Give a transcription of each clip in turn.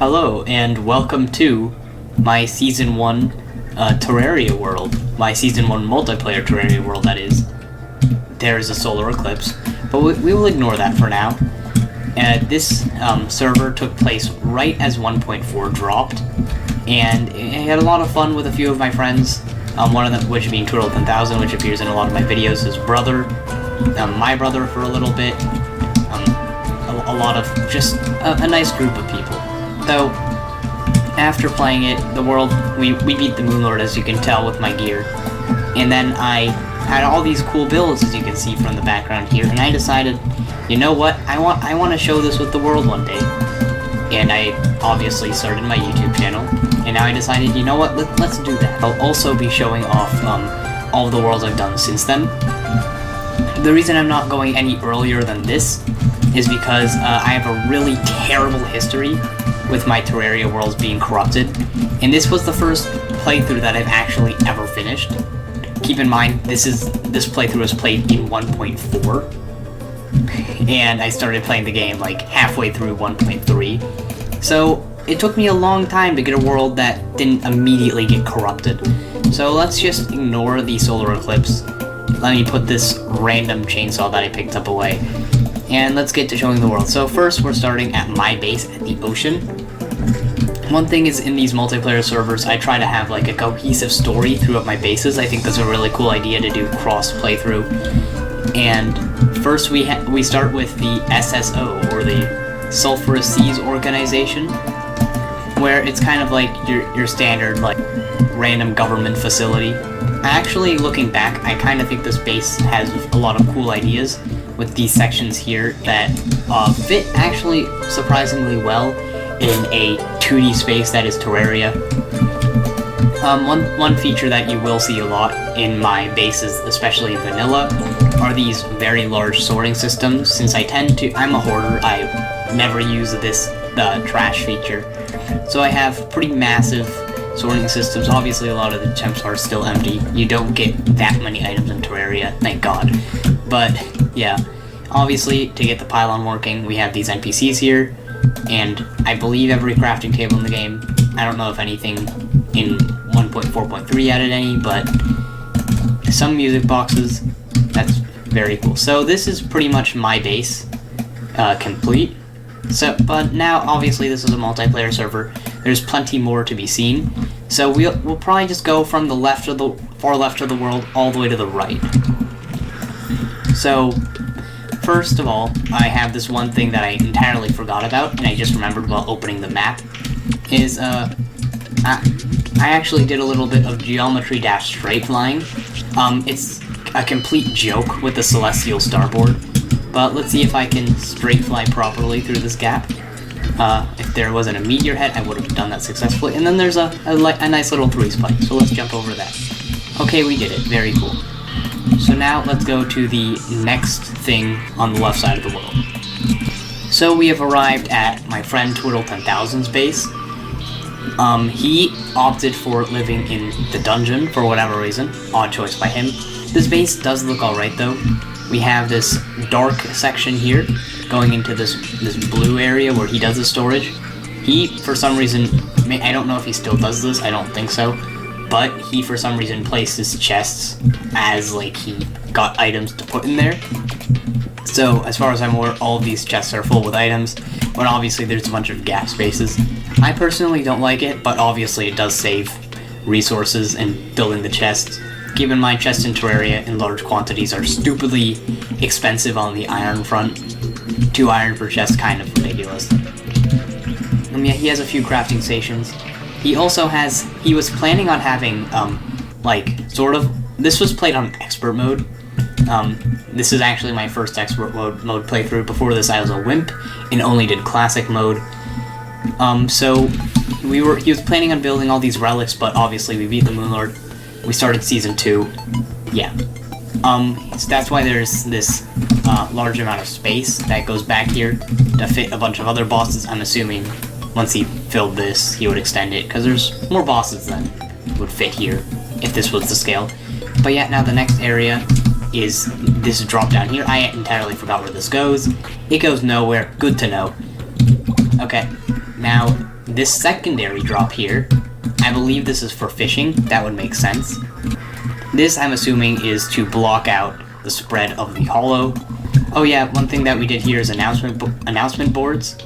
Hello, and welcome to my Season 1 Terraria world. My Season 1 multiplayer Terraria world, that is. There is a solar eclipse, but we will ignore that for now. This server took place right as 1.4 dropped, and I had a lot of fun with a few of my friends, one of them which being Turtle10,000, which appears in a lot of my videos, his brother, my brother for a little bit, a lot of just a nice group of people. So, after playing it, the world, we beat the Moon Lord, as you can tell with my gear, and then I had all these cool builds, as you can see from the background here, and I decided, you know what, I want to show this with the world one day, and I obviously started my YouTube channel, and now I decided, you know what, let's do that. I'll also be showing off all of the worlds I've done since then. The reason I'm not going any earlier than this is because I have a really terrible history with my Terraria worlds being corrupted, and this was the first playthrough that I've actually ever finished. Keep in mind, this playthrough was played in 1.4, and I started playing the game like halfway through 1.3, so it took me a long time to get a world that didn't immediately get corrupted. So let's just ignore the solar eclipse. Let me put this random chainsaw that I picked up away, and let's get to showing the world. So first, we're starting at my base at the ocean. One thing is, in these multiplayer servers, I try to have like a cohesive story throughout my bases. I think that's a really cool idea to do cross playthrough. And first, we start with the SSO, or the Sulphurous Seas Organization, where it's kind of like your standard like random government facility. Actually, looking back, I kind of think this base has a lot of cool ideas with these sections here that fit actually surprisingly well in a 2D space that is Terraria. One feature that you will see a lot in my bases, especially vanilla, are these very large sorting systems. Since I'm a hoarder, I never use the trash feature. So I have pretty massive sorting systems. Obviously, a lot of the temps are still empty. You don't get that many items in Terraria, thank God. But yeah, obviously, to get the pylon working, we have these NPCs here, and I believe every crafting table in the game. I don't know if anything in 1.4.3 added any, but some music boxes. That's very cool. So this is pretty much my base, complete. So, but now obviously this is a multiplayer server. There's plenty more to be seen. So we'll probably just go from the far left of the world all the way to the right. So first of all, I have this one thing that I entirely forgot about, and I just remembered while opening the map. Is I actually did a little bit of geometry-straight line. It's a complete joke with the celestial starboard. But let's see if I can straight fly properly through this gap. If there wasn't a meteor head, I would have done that successfully. And then there's a nice little 3 spike, so let's jump over that. Okay, we did it. Very cool. So now let's go to the next thing on the left side of the world. So we have arrived at my friend Turtle10,000's base. He opted for living in the dungeon for whatever reason. Odd choice by him. This base does look alright though. We have this dark section here, going into this blue area where he does the storage. He, for some reason, I don't know if he still does this, I don't think so, but he, for some reason, placed his chests as, like, he got items to put in there. So, as far as I'm aware, all of these chests are full with items, when obviously there's a bunch of gap spaces. I personally don't like it, but obviously it does save resources in building the chests. Keep in mind, chests in Terraria in large quantities are stupidly expensive on the iron front. 2 iron per chest, kind of ridiculous. Yeah, he has a few crafting stations. He also he was planning on having, this was played on expert mode. This is actually my first expert mode playthrough. Before this, I was a wimp and only did classic mode. So he was planning on building all these relics, but obviously we beat the Moon Lord. We started Season 2, yeah. So that's why there's this large amount of space that goes back here to fit a bunch of other bosses. I'm assuming once he filled this, he would extend it, because there's more bosses than would fit here, if this was the scale. But yeah, now the next area is this drop down here. I entirely forgot where this goes. It goes nowhere, good to know. Okay, now this secondary drop here, I believe this is for fishing. That would make sense. This, I'm assuming, is to block out the spread of the hollow. Oh yeah, one thing that we did here is announcement boards.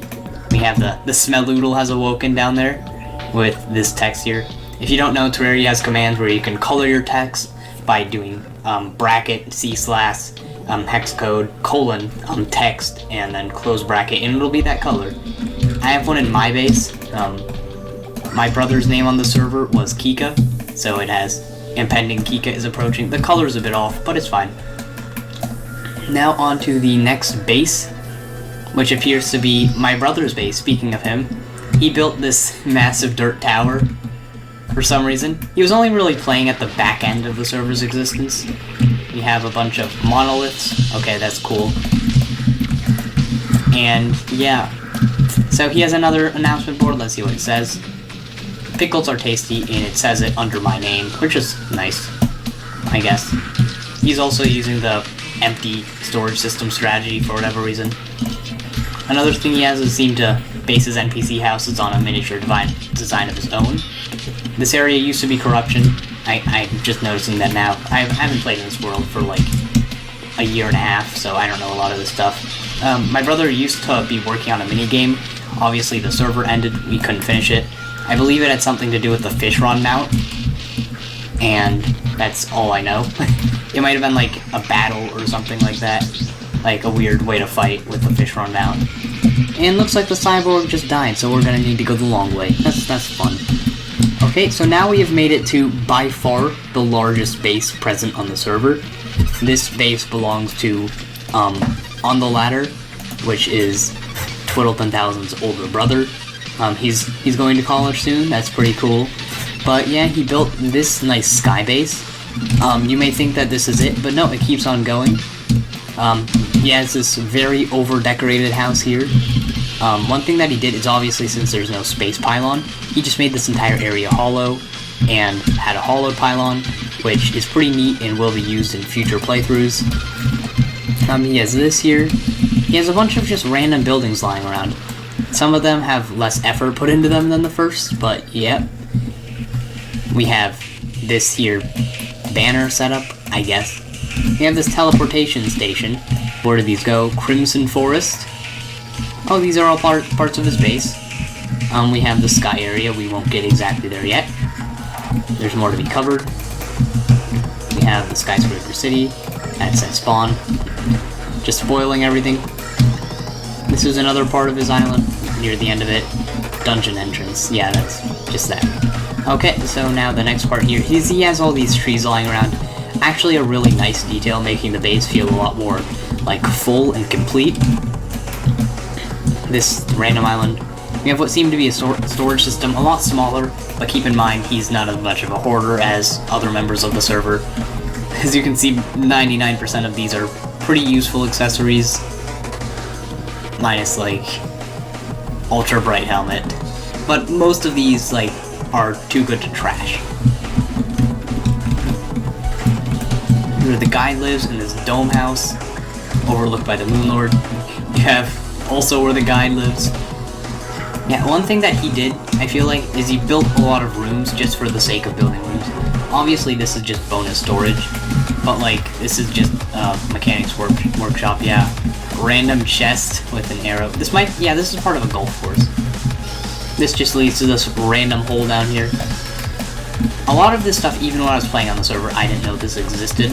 We have the Smelloodle has awoken down there with this text here. If you don't know, Terraria has commands where you can color your text by doing bracket, /hexcode, : text, and then close bracket, and it'll be that color. I have one in my base. My brother's name on the server was Kika, so it has impending Kika is approaching. The color's a bit off, but it's fine. Now on to the next base, which appears to be my brother's base. Speaking of him, he built this massive dirt tower for some reason. He was only really playing at the back end of the server's existence. We have a bunch of monoliths. Okay, that's cool. And yeah, so he has another announcement board. Let's see what it says. Pickles are tasty, and it says it under my name, which is nice, I guess. He's also using the empty storage system strategy for whatever reason. Another thing he has is seem to base his NPC houses on a miniature design of his own. This area used to be corruption. I'm just noticing that now. I haven't played in this world for like a year and a half, so I don't know a lot of this stuff. My brother used to be working on a minigame. Obviously the server ended, we couldn't finish it. I believe it had something to do with the Fishron mount, and that's all I know. It might have been like a battle or something like that, like a weird way to fight with the Fishron mount. And looks like the cyborg just died, so we're gonna need to go the long way. That's fun. Okay, so now we have made it to, by far, the largest base present on the server. This base belongs to, On the Ladder, which is Twiddle10,000's older brother. He's going to college soon, that's pretty cool. But yeah, he built this nice sky base. You may think that this is it, but no, it keeps on going. He has this very over-decorated house here. One thing that he did is, obviously, since there's no space pylon, he just made this entire area hollow, and had a hollow pylon, which is pretty neat and will be used in future playthroughs. He has this here. He has a bunch of just random buildings lying around. Some of them have less effort put into them than the first, but yep. We have this here banner setup, I guess. We have this teleportation station. Where do these go? Crimson Forest. Oh, these are all parts of his base. We have the sky area. We won't get exactly there yet. There's more to be covered. We have the skyscraper city. That's at spawn. Just spoiling everything. This is another part of his island. Near the end of it. Dungeon entrance. Yeah, that's just that. Okay, so now the next part here. He has all these trees lying around. Actually a really nice detail, making the base feel a lot more, like, full and complete. This random island. We have what seemed to be a storage system, a lot smaller, but keep in mind he's not as much of a hoarder as other members of the server. As you can see, 99% of these are pretty useful accessories. Minus, like, ultra bright helmet. But most of these, like, are too good to trash. Where the guy lives in this dome house, overlooked by the Moon Lord. You have also where the guy lives. Yeah, one thing that he did, I feel like, is he built a lot of rooms just for the sake of building rooms. Obviously, this is just bonus storage, but like, this is just mechanics workshop. Yeah, random chest with an arrow. This is part of a golf course. This just leads to this random hole down here. A lot of this stuff, even when I was playing on the server, I didn't know this existed.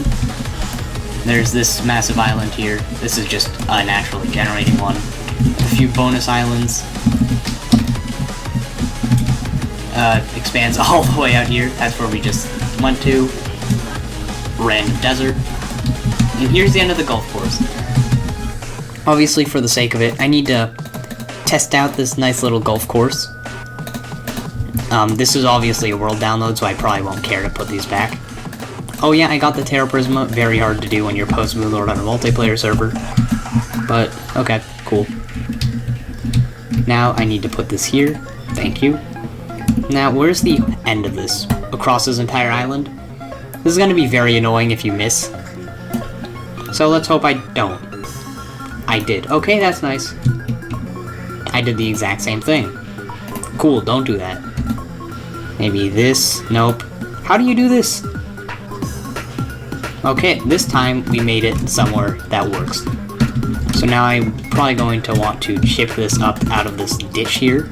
There's this massive island here. This is just a naturally generating one. A few bonus islands. Expands all the way out here. That's where we just went to. Random desert. And here's the end of the golf course. Obviously, for the sake of it, I need to test out this nice little golf course. This is obviously a world download, so I probably won't care to put these back. Oh yeah, I got the Terra Prisma. Very hard to do when you're post-Moon Lord on a multiplayer server. But, okay, cool. Now I need to put this here. Thank you. Now, where's the end of this? Across this entire island? This is going to be very annoying if you miss. So let's hope I don't. I did. Okay, that's nice. I did the exact same thing. Cool, don't do that. Maybe this. Nope. How do you do this? Okay, this time we made it somewhere that works. So now I'm probably going to want to chip this up out of this ditch here.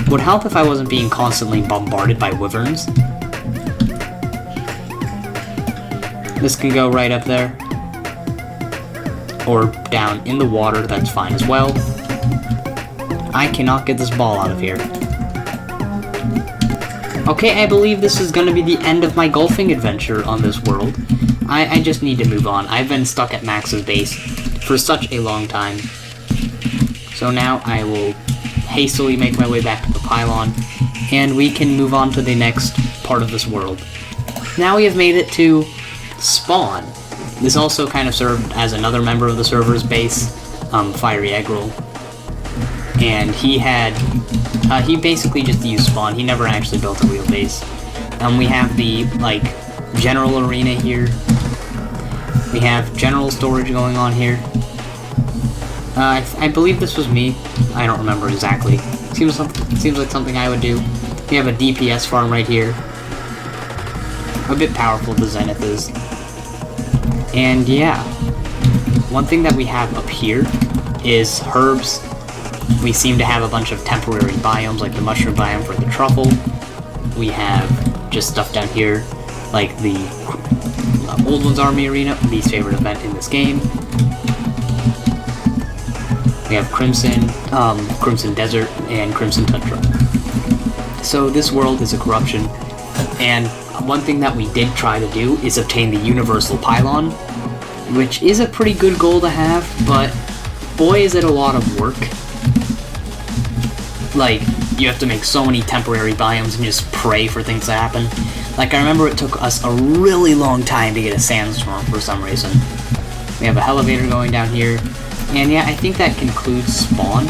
Would help if I wasn't being constantly bombarded by wyverns. This can go right up there. Or down in the water, that's fine as well. I cannot get this ball out of here. Okay, I believe this is going to be the end of my golfing adventure on this world. I just need to move on. I've been stuck at Max's base for such a long time. So now I will hastily make my way back to the pylon, and we can move on to the next part of this world. Now we have made it to spawn. This also kind of served as another member of the server's base, Fiery Eggroll. And he basically just used spawn. He never actually built a real base. We have the, like, general arena here. We have general storage going on here. I believe this was me. I don't remember exactly. Seems like something I would do. We have a DPS farm right here. A bit powerful, the Zenith is. And yeah, one thing that we have up here is herbs. We seem to have a bunch of temporary biomes, like the mushroom biome for the truffle. We have just stuff down here, like the Old Ones Army Arena, least favorite event in this game. We have Crimson, Crimson Desert, and Crimson Tundra. So this world is a corruption, and one thing that we did try to do is obtain the Universal Pylon, which is a pretty good goal to have, but boy is it a lot of work. Like, you have to make so many temporary biomes and just pray for things to happen. Like, I remember it took us a really long time to get a sandstorm for some reason. We have a elevator going down here, and yeah, I think that concludes spawn.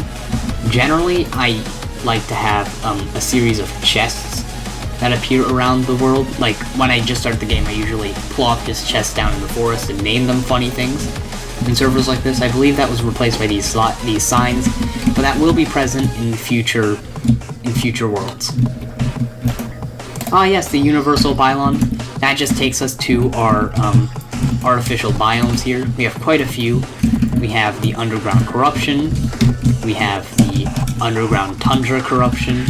Generally, I like to have a series of chests that appear around the world. Like, when I just start the game, I usually plop this chest down in the forest and name them funny things. In servers like this, I believe that was replaced by these signs, but that will be present in future worlds. Ah yes, the Universal Pylon. That just takes us to our artificial biomes here. We have quite a few. We have the Underground Corruption. We have the Underground Tundra Corruption.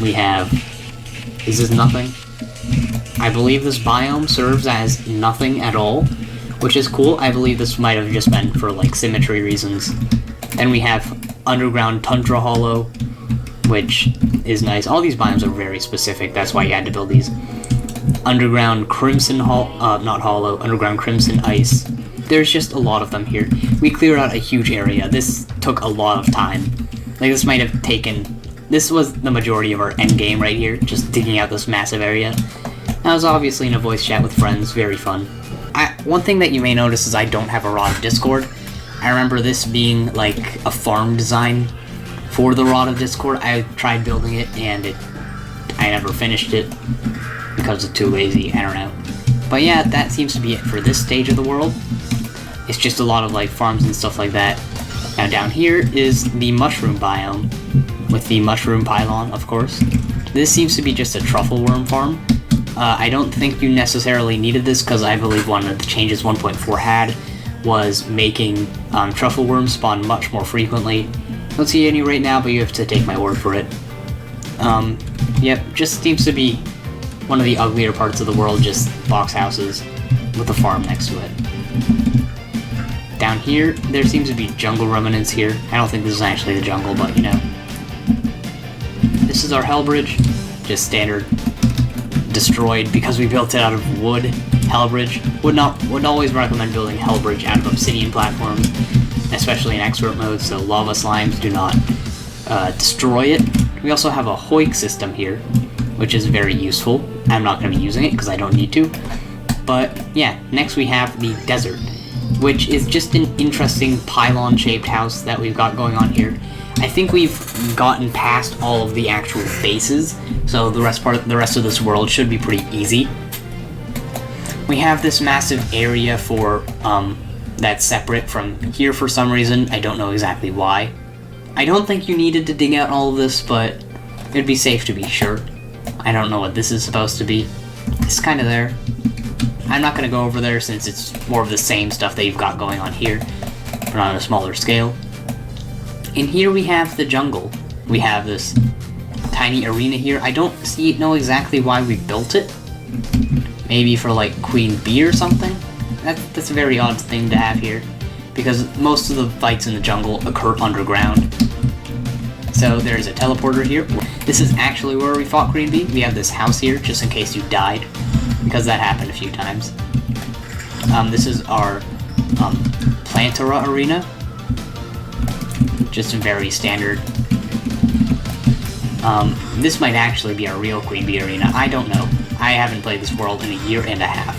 We have... Is this nothing? I believe this biome serves as nothing at all, which is cool. I believe this might have just been for, like, symmetry reasons. Then we have Underground Tundra Hollow, which is nice. All these biomes are very specific, that's why you had to build these. Underground Crimson Underground Crimson Ice. There's just a lot of them here. We cleared out a huge area. This took a lot of time. Like, this might have taken... This was the majority of our end game right here, just digging out this massive area. I was obviously in a voice chat with friends, very fun. One thing that you may notice is I don't have a Rod of Discord. I remember this being like a farm design for the Rod of Discord. I tried building it and I never finished it because it's too lazy, I don't know. But yeah, that seems to be it for this stage of the world. It's just a lot of like farms and stuff like that. Now down here is the mushroom biome, with the mushroom pylon, of course. This seems to be just a truffle worm farm. I don't think you necessarily needed this, because I believe one of the changes 1.4 had was making truffle worms spawn much more frequently. Don't see any right now, but you have to take my word for it. Yep, just seems to be one of the uglier parts of the world, just box houses with a farm next to it. Down here, there seems to be jungle remnants here. I don't think this is actually the jungle, but you know. This is our hell bridge, just standard, destroyed because we built it out of wood. Hell bridge would always recommend building hell bridge out of obsidian platforms, especially in expert mode, so lava slimes do not destroy it. We also have a hoik system here, which is very useful. I'm not going to be using it because I don't need to. But yeah, next we have the desert, which is just an interesting pylon-shaped house that we've got going on here. I think we've gotten past all of the actual bases, so the rest of this world should be pretty easy. We have this massive area for that's separate from here for some reason. I don't know exactly why. I don't think you needed to dig out all of this, but it'd be safe to be sure. I don't know what this is supposed to be. It's kind of there. I'm not going to go over there since it's more of the same stuff that you've got going on here, but on a smaller scale. In here we have the jungle. We have this tiny arena here. I don't know exactly why we built it. Maybe for like Queen Bee or something? That's a very odd thing to have here, because most of the fights in the jungle occur underground. So there's a teleporter here. This is actually where we fought Queen Bee. We have this house here, just in case you died, because that happened a few times. This is our Plantera arena. Just very standard. This might actually be our real Queen Bee arena. I don't know. I haven't played this world in a year and a half.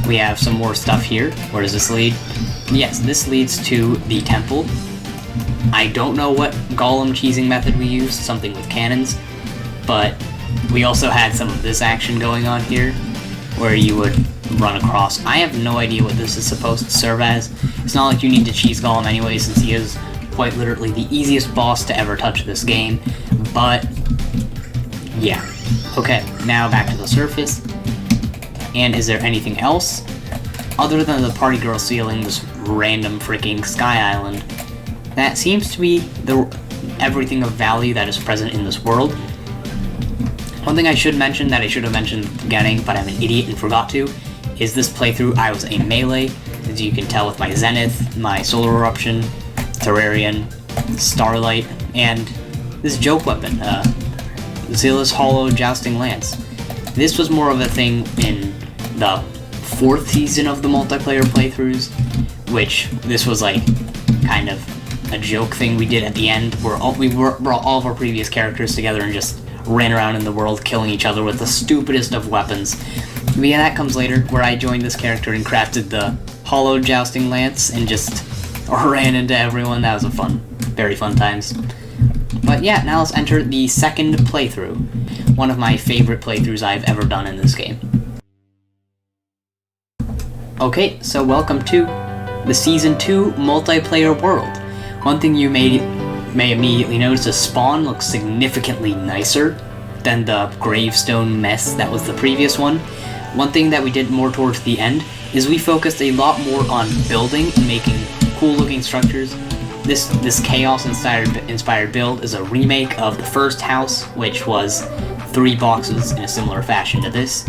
We have some more stuff here. Where does this lead? Yes, this leads to the temple. I don't know what golem cheesing method we used, something with cannons, but we also had some of this action going on here, where you would run across. I have no idea what this is supposed to serve as. It's not like you need to cheese golem anyway, since he is quite literally the easiest boss to ever touch this game, but yeah. Okay, now back to the surface. And is there anything else? Other than the party girl sealing this random freaking sky island, that seems to be everything of value that is present in this world. One thing I should mention that I should have mentioned at the beginning, but I'm an idiot and forgot to, is this playthrough I was a melee, as you can tell with my Zenith, my Solar Eruption, Terrarian, Starlight, and this joke weapon, Zilla's Hollow Jousting Lance. This was more of a thing in the 4th season of the multiplayer playthroughs, which this was like kind of a joke thing we did at the end, where we brought all of our previous characters together and just ran around in the world killing each other with the stupidest of weapons. But yeah, that comes later, where I joined this character and crafted the Hollow Jousting Lance and just ran into everyone. That was very fun times. But yeah, now let's enter the second playthrough. One of my favorite playthroughs I've ever done in this game. Okay, so welcome to the Season 2 multiplayer world. One thing you may immediately notice, the spawn looks significantly nicer than the gravestone mess that was the previous one. One thing that we did more towards the end is we focused a lot more on building and making cool looking structures. This chaos-inspired build is a remake of the first house, which was 3 boxes in a similar fashion to this,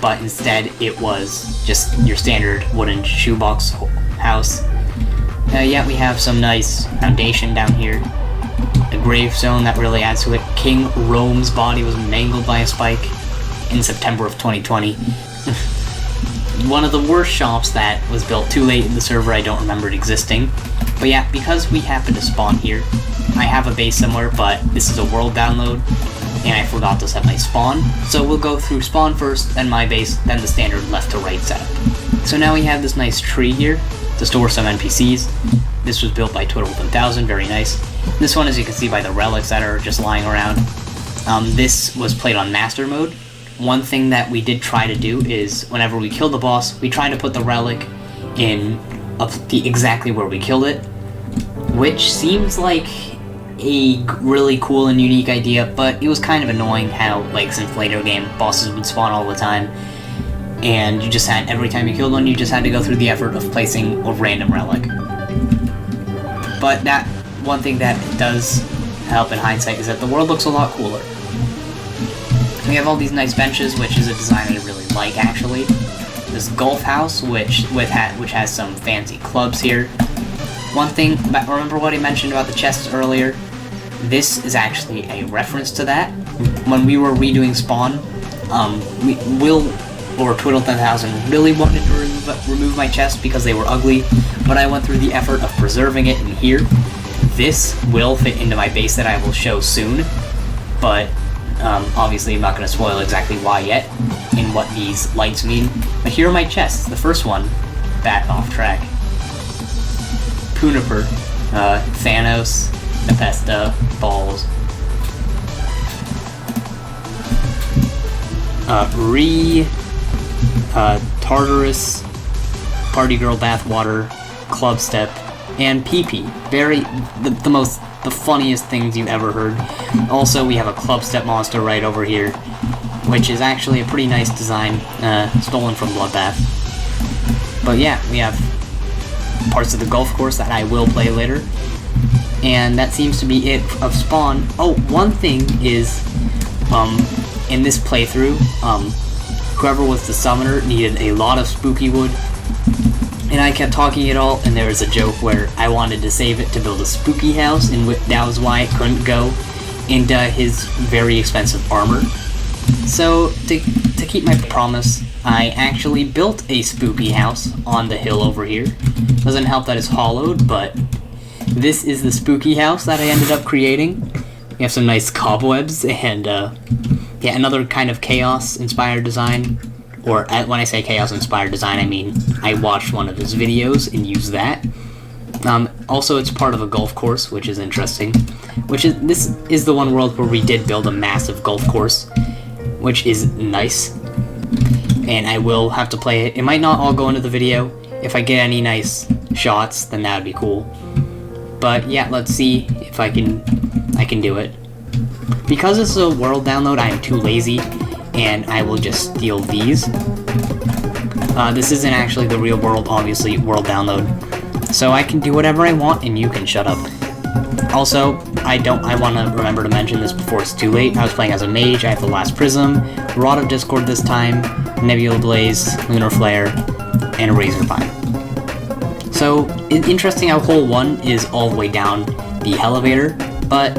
but instead it was just your standard wooden shoebox house. Yeah, we have some nice foundation down here. A gravestone that really adds to it. King Rome's body was mangled by a spike in September of 2020. One of the worst shops that was built too late in the server. I don't remember it existing. But yeah, because we happen to spawn here, I have a base somewhere, but this is a world download, and I forgot to set my spawn. So we'll go through spawn first, then my base, then the standard left to right setup. So now we have this nice tree here to store some NPCs. This was built by Twiddle1000, very nice. This one, as you can see by the relics that are just lying around, this was played on master mode. One thing that we did try to do is, whenever we killed the boss, we tried to put the relic in exactly where we killed it, which seems like a really cool and unique idea, but it was kind of annoying how, like, since later game, bosses would spawn all the time, and you just had, every time you killed one, you just had to go through the effort of placing a random relic. But that, one thing that does help in hindsight is that the world looks a lot cooler. We have all these nice benches, which is a design I really like, actually. This golf house, which has some fancy clubs here. One thing, remember what I mentioned about the chests earlier? This is actually a reference to that. When we were redoing spawn, Twiddle1000 really wanted to remove my chest because they were ugly, but I went through the effort of preserving it in here. This will fit into my base that I will show soon, but obviously I'm not going to spoil exactly why yet, and what these lights mean. But here are my chests. The first one, back off track. Puniper, Thanos, Nepesta, Balls. Tartarus, Party Girl Bathwater, Club Step, and PP. The most the funniest things you've ever heard. Also, we have a club-step monster right over here, which is actually a pretty nice design, stolen from Bloodbath. But yeah, we have parts of the golf course that I will play later. And that seems to be it of Spawn. Oh, one thing is, in this playthrough, whoever was the summoner needed a lot of spooky wood. And I kept talking it all, and there was a joke where I wanted to save it to build a spooky house, and that was why I couldn't go into his very expensive armor. So, to keep my promise, I actually built a spooky house on the hill over here. Doesn't help that it's hollowed, but this is the spooky house that I ended up creating. We have some nice cobwebs, and yeah, another kind of chaos-inspired design. Or when I say chaos-inspired design, I mean I watched one of his videos and used that. Also, it's part of a golf course, which is interesting. This is the one world where we did build a massive golf course, which is nice. And I will have to play it. It might not all go into the video. If I get any nice shots, then that would be cool. But yeah, let's see if I can do it. Because this is a world download, I am too lazy, and I will just steal these. This isn't actually the real world, obviously, world download. So I can do whatever I want, and you can shut up. Also, I want to remember to mention this before it's too late. I was playing as a mage. I have the Last Prism, Rod of Discord this time, Nebula Blaze, Lunar Flare, and a Razorpine. So, it's interesting how hole 1 is all the way down the elevator, but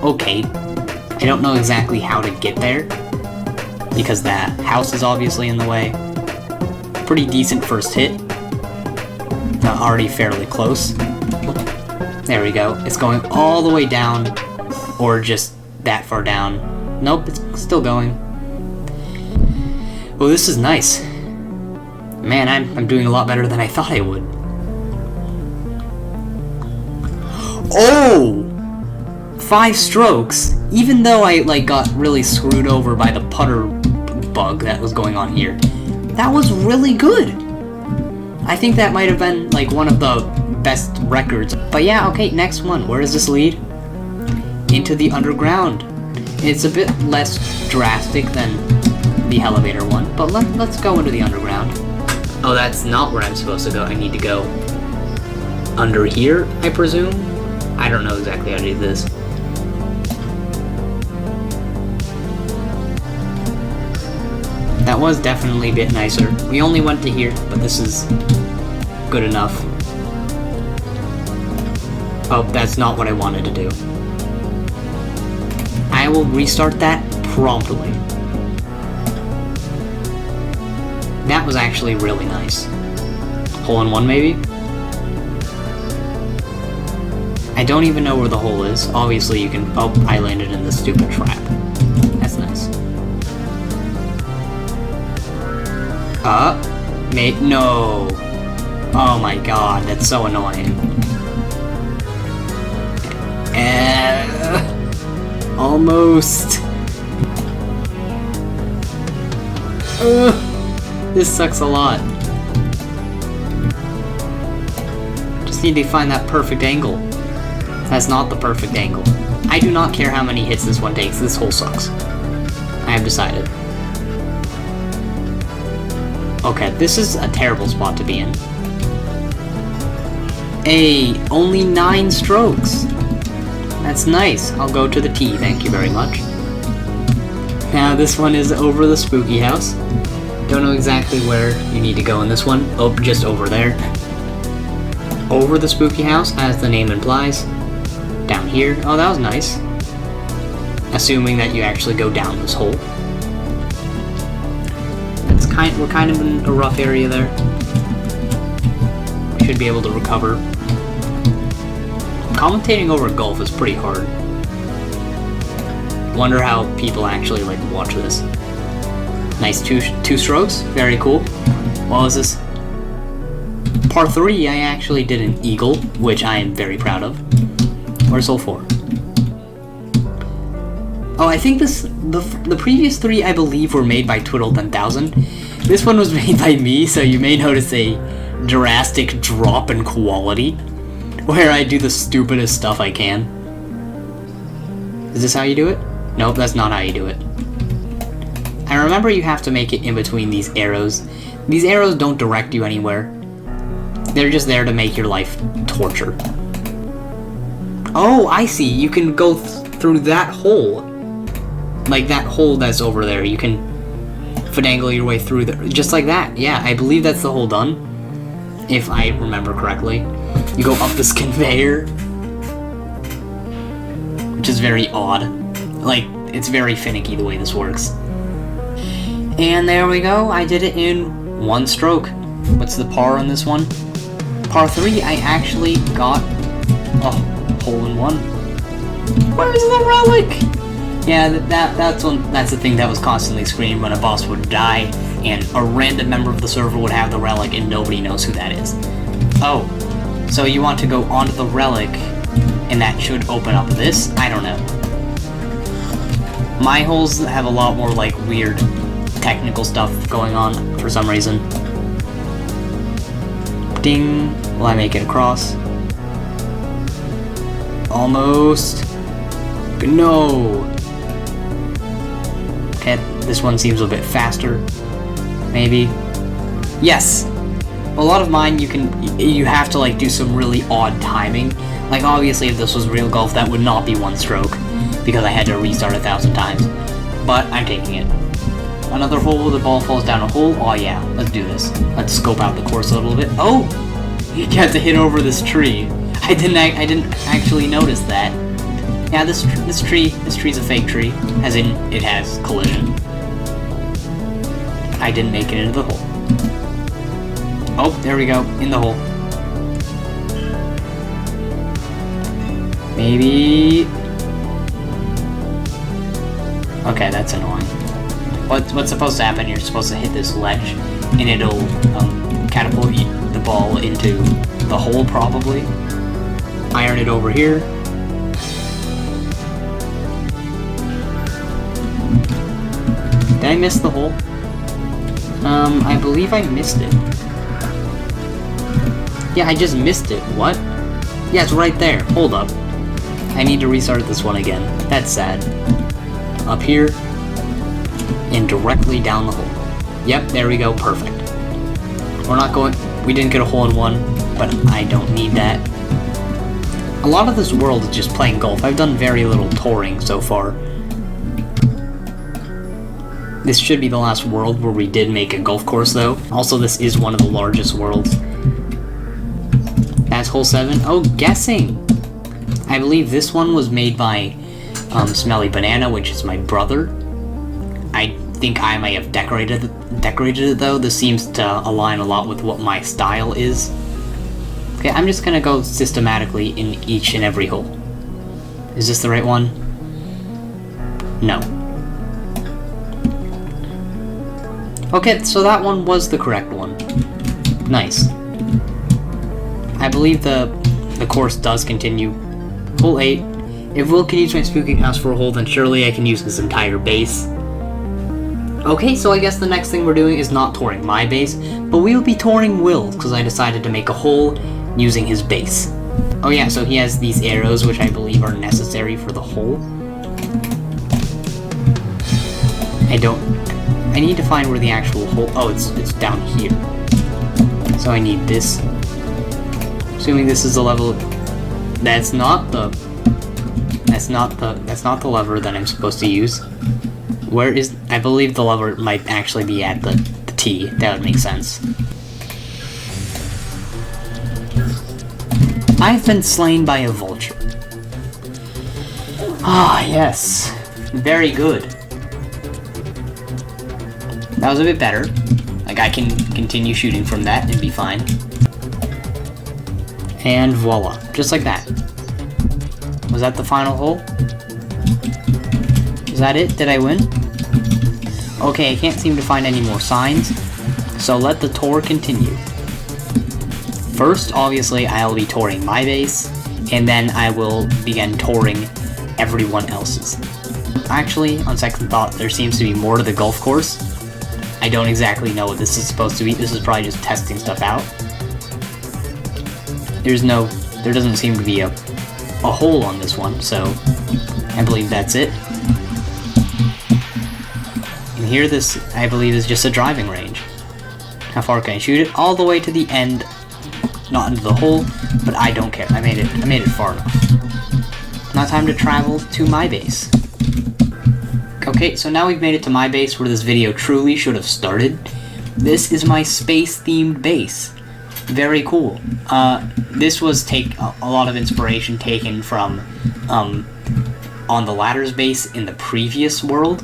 okay. I don't know exactly how to get there, because that house is obviously in the way. Pretty decent first hit. Already fairly close. There we go. It's going all the way down, or just that far down. Nope, it's still going. Oh, this is nice. Man, I'm doing a lot better than I thought I would. Oh! 5 strokes! Even though I got really screwed over by the putter bug that was going on here. That was really good! I think that might have been one of the best records. But yeah, okay, next one. Where does this lead? Into the underground. It's a bit less drastic than the elevator one, but let's go into the underground. Oh, that's not where I'm supposed to go. I need to go under here, I presume? I don't know exactly how to do this. That was definitely a bit nicer. We only went to here, but this is good enough. Oh, that's not what I wanted to do. I will restart that promptly. That was actually really nice. Hole in one, maybe? I don't even know where the hole is. Obviously, you can... Oh, I landed in the stupid trap. That's nice. Mate, no. Oh my god, that's so annoying. Almost. This sucks a lot. Just need to find that perfect angle. That's not the perfect angle. I do not care how many hits this one takes. This hole sucks. I have decided. Okay, this is a terrible spot to be in. Hey, only 9 strokes. That's nice. I'll go to the T, thank you very much. Now this one is over the spooky house. Don't know exactly where you need to go in this one. Oh, just over there. Over the spooky house, as the name implies. Down here. Oh, that was nice. Assuming that you actually go down this hole. We're kind of in a rough area there. Should be able to recover. Commentating over golf is pretty hard. Wonder how people actually watch this. Nice two strokes, very cool. What was this? Par 3, I actually did an eagle, which I am very proud of. Where's hole 4? Oh, I think the previous 3, I believe, were made by Twiddle 10,000. This one was made by me, so you may notice a drastic drop in quality, where I do the stupidest stuff I can. Is this how you do it? Nope, that's not how you do it. I remember you have to make it in between these arrows. These arrows don't direct you anywhere. They're just there to make your life torture. Oh, I see. You can go through that hole. Like that hole that's over there. You can finagle your way through there. Just like that. Yeah, I believe that's the hole done. If I remember correctly. You go up this conveyor. Which is very odd. Like, it's very finicky the way this works. And there we go. I did it in one stroke. What's the par on this one? Par 3, I actually got a hole in one. Where's the relic? Yeah, that's the thing that was constantly screamed when a boss would die, and a random member of the server would have the relic, and nobody knows who that is. Oh, so you want to go onto the relic, and that should open up this? I don't know. My holes have a lot more, like, weird technical stuff going on for some reason. Ding. Will I make it across? Almost. No. Okay, this one seems a bit faster. Maybe. Yes. A lot of mine you have to like do some really odd timing. Like obviously if this was real golf that would not be one stroke because I had to restart 1,000 times. But I'm taking it. Another hole where the ball falls down a hole. Oh yeah, let's do this. Let's scope out the course a little bit. Oh, you have to hit over this tree. I didn't actually notice that. Yeah, this tree's a fake tree, as in it has collision. I didn't make it into the hole. Oh, there we go, in the hole. Maybe. Okay, that's annoying. What's supposed to happen? You're supposed to hit this ledge, and it'll catapult the ball into the hole, probably. Iron it over here. Did I miss the hole? I believe I missed it. Yeah, I just missed it. What? Yeah, it's right there. Hold up. I need to restart this one again. That's sad. Up here. And directly down the hole. Yep, there we go. Perfect. We're not going... We didn't get a hole in one, but I don't need that. A lot of this world is just playing golf. I've done very little touring so far. This should be the last world where we did make a golf course, though. Also, this is one of the largest worlds. That's hole 7. Oh, guessing! I believe this one was made by Smelly Banana, which is my brother. I think I may have decorated it, though. This seems to align a lot with what my style is. Okay, I'm just gonna go systematically in each and every hole. Is this the right one? No. Okay, so that one was the correct one. Nice. I believe the course does continue. Hole 8. If Will can use my spooking house for a hole, then surely I can use his entire base. Okay, so I guess the next thing we're doing is not touring my base, but we will be touring Will's, because I decided to make a hole using his base. Oh yeah, so he has these arrows, which I believe are necessary for the hole. I need to find where the actual hole... Oh, it's down here. So I need this. Assuming this is the level... That's not the lever that I'm supposed to use. Where is... I believe the lever might actually be at the T. That would make sense. I've been slain by a vulture. Ah, yes. Very good. That was a bit better. Like, I can continue shooting from that and be fine. And voila. Just like that. Was that the final hole? Is that it? Did I win? Okay, I can't seem to find any more signs. So let the tour continue. First, obviously, I'll be touring my base. And then I will begin touring everyone else's. Actually, on second thought, there seems to be more to the golf course. I don't exactly know what this is supposed to be. This is probably just testing stuff out. There doesn't seem to be a hole on this one, so I believe that's it. And here this, I believe, is just a driving range. How far can I shoot it? All the way to the end. Not into the hole, but I don't care. I made it far enough. Now time to travel to my base. Okay, so now we've made it to my base where this video truly should have started. This is my space-themed base. Very cool. This was a lot of inspiration taken from On the Ladder's base in the previous world.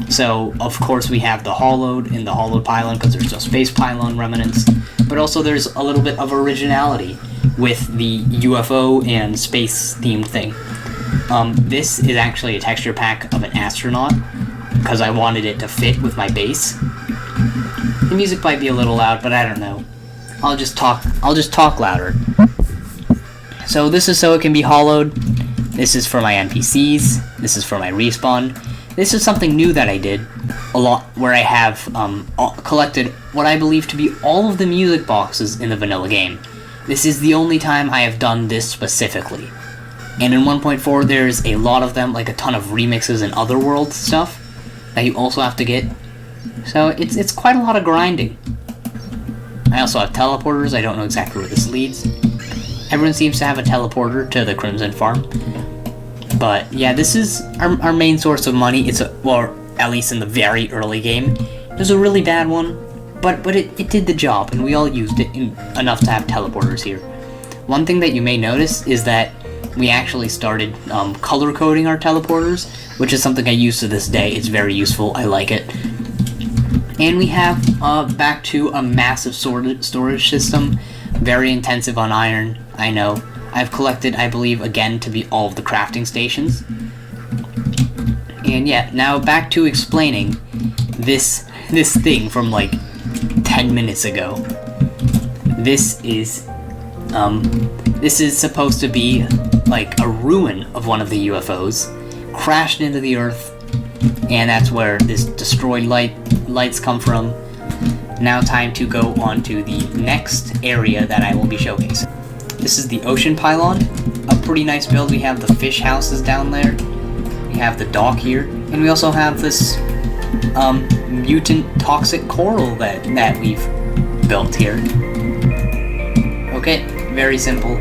So, of course, we have the Hollowed in the Hollowed Pylon because there's no Space Pylon remnants, but also there's a little bit of originality with the UFO and space-themed thing. This is actually a texture pack of an astronaut because I wanted it to fit with my base. The music might be a little loud, but I don't know. I'll just talk louder. So this is so it can be hollowed. This is for my NPCs. This is for my respawn. This is something new that I did a lot, where I have collected what I believe to be all of the music boxes in the vanilla game. This is the only time I have done this specifically. And in 1.4 there's a lot of them, like a ton of remixes and Otherworld stuff that you also have to get. So it's quite a lot of grinding. I also have teleporters. I don't know exactly where this leads. Everyone seems to have a teleporter to the Crimson Farm. But yeah, this is our main source of money. Or at least in the very early game. It was a really bad one, but it did the job, and we all used it enough to have teleporters here. One thing that you may notice is that we actually started color coding our teleporters, which is something I use to this day. It's very useful. I like it. And we have back to a massive storage system, very intensive on iron. I know. I've collected, I believe, again to be all of the crafting stations. And yeah, now back to explaining this thing from like 10 minutes ago. This is supposed to be like a ruin of one of the UFOs, crashed into the Earth, and that's where this destroyed lights come from. Now time to go on to the next area that I will be showcasing. This is the Ocean Pylon, a pretty nice build. We have the fish houses down there, we have the dock here, and we also have this mutant toxic coral that we've built here. Okay, very simple.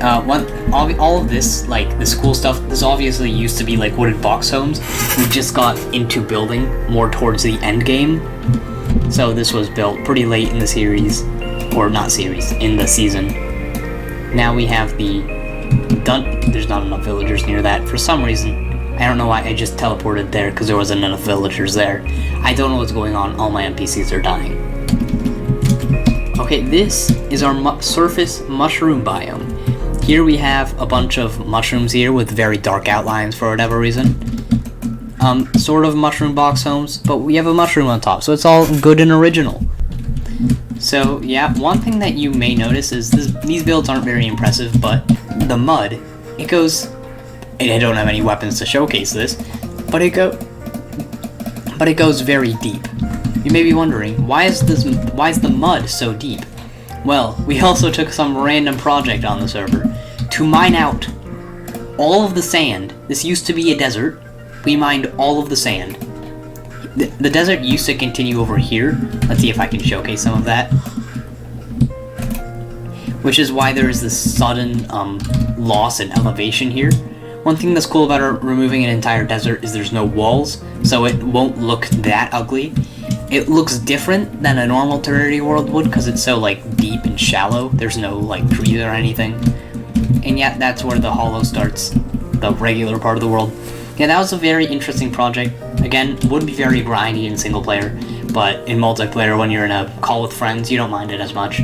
All of this, like this cool stuff, this obviously used to be like wooded box homes. We just got into building more towards the end game, so this was built pretty late in the series, or not series, in the season. Now we have there's not enough villagers near that for some reason. I don't know why I just teleported there because there wasn't enough villagers there. I don't know what's going on. All my NPCs are dying. Okay, this is our surface mushroom biome. Here we have a bunch of mushrooms here with very dark outlines for whatever reason. Sort of mushroom box homes, but we have a mushroom on top, so it's all good and original. So yeah, one thing that you may notice is these builds aren't very impressive, but the mud, it goes, and I don't have any weapons to showcase this, but it goes very deep. You may be wondering, why is the mud so deep? Well, we also took some random project on the server to mine out all of the sand. This used to be a desert. We mined all of the sand. The desert used to continue over here. Let's see if I can showcase some of that. Which is why there is this sudden loss in elevation here. One thing that's cool about removing an entire desert is there's no walls, so it won't look that ugly. It looks different than a normal Terraria world would because it's so like deep and shallow. There's no like trees or anything. And yet that's where the hollow starts, the regular part of the world. Yeah, that was a very interesting project. Again, would be very grindy in single player, but in multiplayer when you're in a call with friends, you don't mind it as much.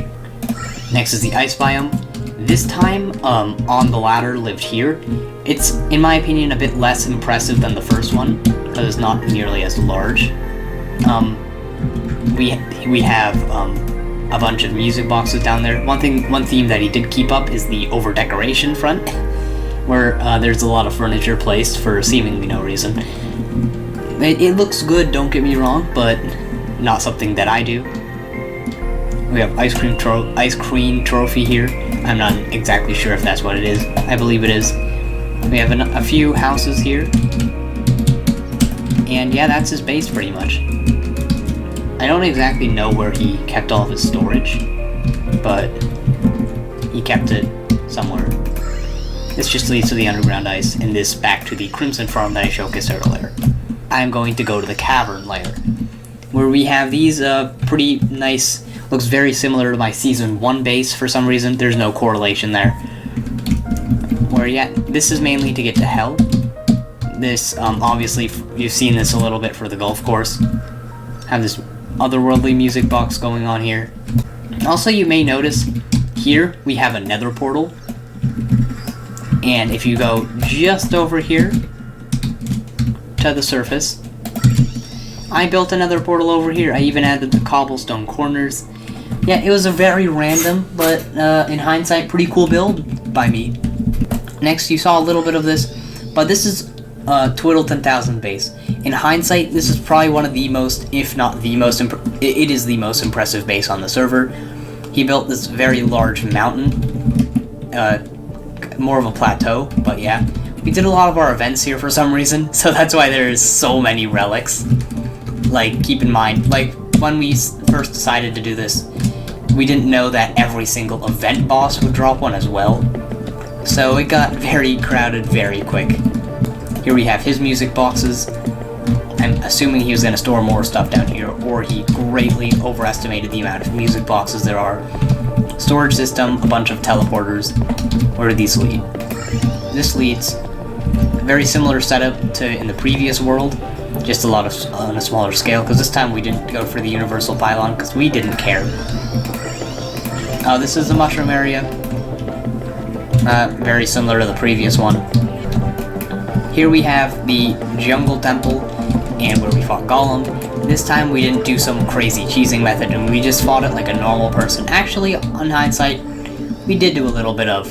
Next is the ice biome. This time, On the Ladder lived here. It's, in my opinion, a bit less impressive than the first one, because it's not nearly as large. We have a bunch of music boxes down there. One theme that he did keep up is the over-decoration front, where there's a lot of furniture placed for seemingly no reason. It looks good, don't get me wrong, but not something that I do. We have ice cream trophy here. I'm not exactly sure if that's what it is. I believe it is. We have a few houses here. And yeah, that's his base pretty much. I don't exactly know where he kept all of his storage, but he kept it somewhere. This just leads to the underground ice, and this back to the Crimson Farm that I showcased earlier. I'm going to go to the cavern layer, where we have these pretty nice, looks very similar to my Season 1 base for some reason. There's no correlation there. Where, yeah, this is mainly to get to Hell. This, obviously, you've seen this a little bit for the golf course. Have this otherworldly music box going on here. Also, you may notice, here we have a nether portal. And if you go just over here to the surface, I built another portal over here. I even added the cobblestone corners. Yeah, it was a very random, but in hindsight, pretty cool build by me. Next, you saw a little bit of this, but this is Twiddle 10,000 base. In hindsight, this is probably one of the most, if not the most, it is the most impressive base on the server. He built this very large mountain, more of a plateau, but yeah. We did a lot of our events here for some reason, so that's why there's so many relics. Like, keep in mind, like, when we first decided to do this, we didn't know that every single event boss would drop one as well. So it got very crowded very quick. Here we have his music boxes. I'm assuming he was going to store more stuff down here, or he greatly overestimated the amount of music boxes there are. Storage system, a bunch of teleporters. Where do these lead? This leads very similar setup to in the previous world, just a lot of on a smaller scale, because this time we didn't go for the universal pylon because we didn't care. This is the mushroom area. Very similar to the previous one. Here we have the jungle temple and where we fought Golem. This time we didn't do some crazy cheesing method and we just fought it like a normal person. Actually, on hindsight, we did do a little bit of...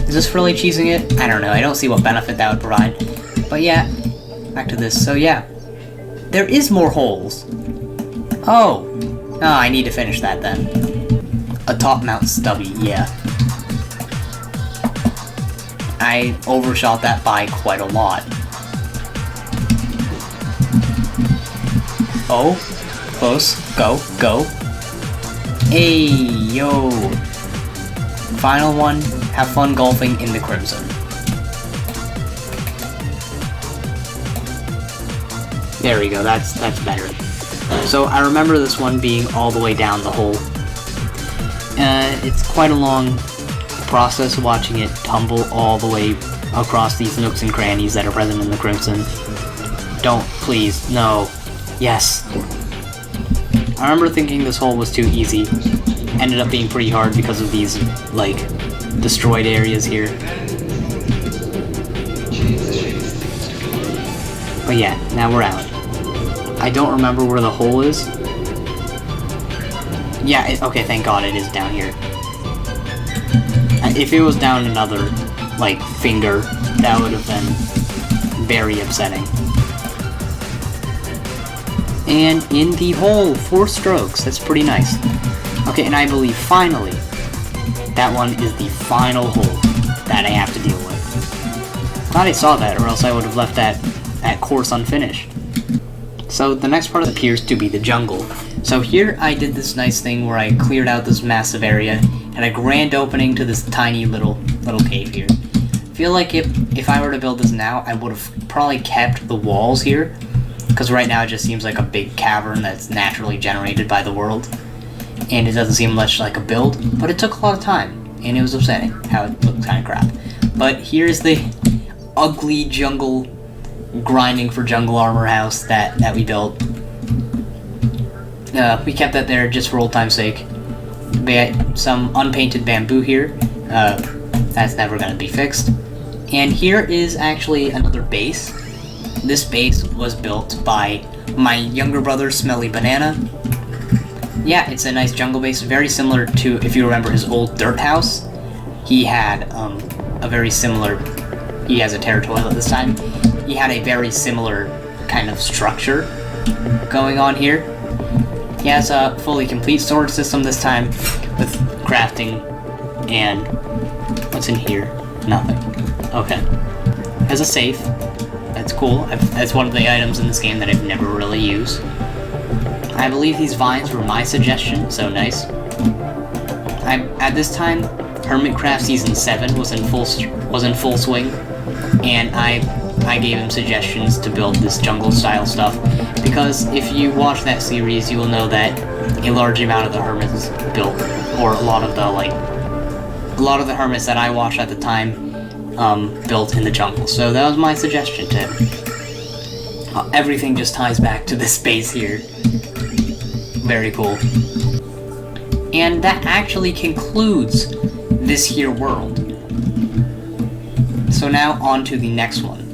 Is this really cheesing it? I don't know. I don't see what benefit that would provide. But yeah, back to this. So yeah, there is more holes. Oh, I need to finish that then. Atop Mount Stubby, yeah. I overshot that by quite a lot. Oh, close, go, go. Hey, yo. Final one, have fun golfing in the Crimson. There we go, that's better. So I remember this one being all the way down the hole. It's quite a long process watching it tumble all the way across these nooks and crannies that are present in the Crimson. Don't, please, no. Yes. I remember thinking this hole was too easy. Ended up being pretty hard because of these, like, destroyed areas here. But yeah, now we're out. I don't remember where the hole is. Yeah, okay, thank God it is down here. If it was down another, like, finger, that would have been very upsetting. And in the hole, 4 strokes, that's pretty nice. Okay, and I believe finally, that one is the final hole that I have to deal with. Glad I saw that, or else I would have left that course unfinished. So the next part appears to be the jungle. So here I did this nice thing where I cleared out this massive area, and a grand opening to this tiny little cave here. I feel like if I were to build this now, I would have probably kept the walls here, because right now it just seems like a big cavern that's naturally generated by the world. And it doesn't seem much like a build, but it took a lot of time, and it was upsetting how it looked kind of crap. But here's the ugly jungle, grinding for jungle armor house that we built. We kept that there just for old time's sake. We had some unpainted bamboo here. That's never going to be fixed. And here is actually another base. This base was built by my younger brother, Smelly Banana. Yeah, it's a nice jungle base, very similar to, if you remember, his old dirt house. He had a very similar, he has a terra toilet this time. He had a very similar kind of structure going on here. He has a fully complete storage system this time with crafting and what's in here? Nothing. Okay. as a safe. That's cool. That's one of the items in this game that I've never really used. I believe these vines were my suggestion, so nice. At this time, Hermitcraft Season 7 was in full swing, and I gave him suggestions to build this jungle-style stuff, because if you watch that series, you will know that a large amount of the hermits built, or a lot of the hermits that I watched at the time built in the jungle. So that was my suggestion to him. Everything just ties back to this base here. Very cool. And that actually concludes this here world. So now on to the next one.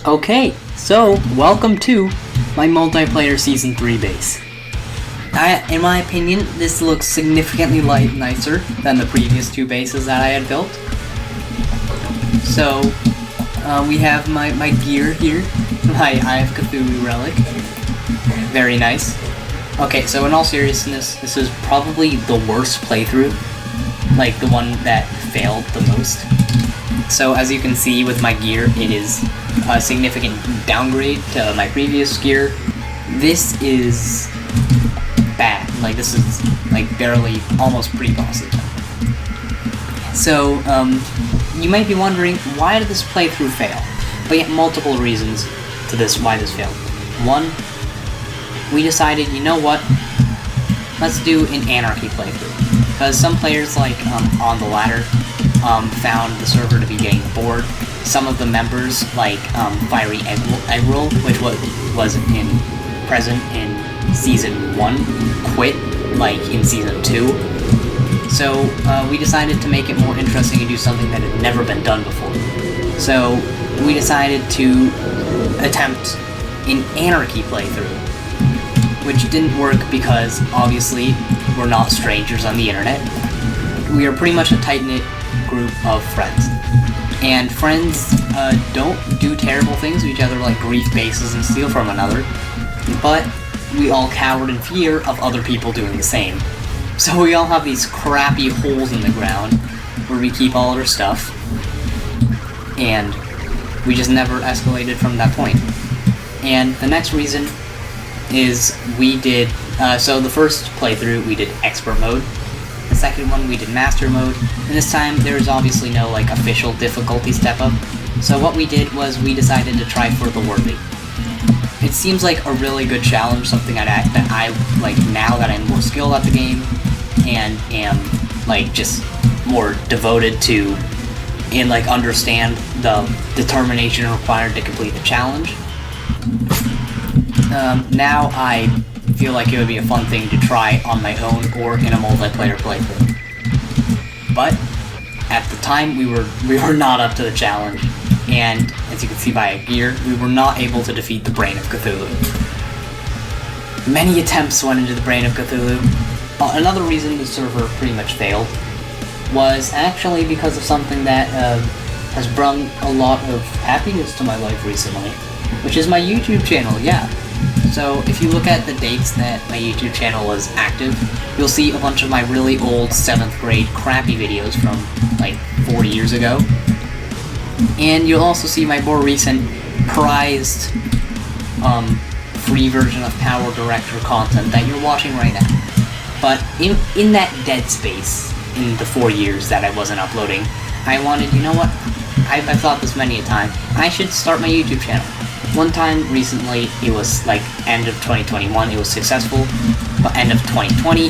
Okay, so welcome to my multiplayer Season 3 base. In my opinion, this looks significantly nicer than the previous two bases that I had built. So, we have my gear here, my Eye of Cthulhu relic. Very nice. Okay, so in all seriousness, this is probably the worst playthrough, like the one that failed the most. So as you can see with my gear, it is a significant downgrade to my previous gear. This is bad. Like, this is like barely, almost pre-bossy. So, you might be wondering, why did this playthrough fail? But yeah, multiple reasons to why this failed. One, we decided, you know what, let's do an anarchy playthrough. Because some players, like, on the ladder, found the server to be getting bored. Some of the members, like, Fiery Eggroll, which was present in Season 1, quit, like, in Season 2. So, we decided to make it more interesting and do something that had never been done before. So, we decided to attempt an anarchy playthrough, which didn't work because, obviously, we're not strangers on the internet. We are pretty much a tight-knit group of friends. And friends don't do terrible things to each other, like grief bases and steal from another, but we all cowered in fear of other people doing the same. So we all have these crappy holes in the ground where we keep all our stuff, and we just never escalated from that point. And the next reason is we did, so the first playthrough we did expert mode, the second one we did master mode, and this time there was obviously no like official difficulty step up, so what we did was we decided to try for the worthy. It seems like a really good challenge, something that I like now that I'm more skilled at the game and am like just more devoted to and like understand the determination required to complete the challenge. Now I feel like it would be a fun thing to try on my own or in a multiplayer playthrough. But at the time we were not up to the challenge, and as you can see by our gear, we were not able to defeat the Brain of Cthulhu. Many attempts went into the Brain of Cthulhu. Another reason the server pretty much failed was actually because of something that has brought a lot of happiness to my life recently, which is my YouTube channel, yeah. So if you look at the dates that my YouTube channel was active, you'll see a bunch of my really old 7th grade crappy videos from like 4 years ago. And you'll also see my more recent prized free version of Power Director content that you're watching right now. But in that dead space, in the 4 years that I wasn't uploading, I wanted, you know what, I've thought this many a time, I should start my YouTube channel. One time recently, it was like end of 2021, it was successful, but end of 2020,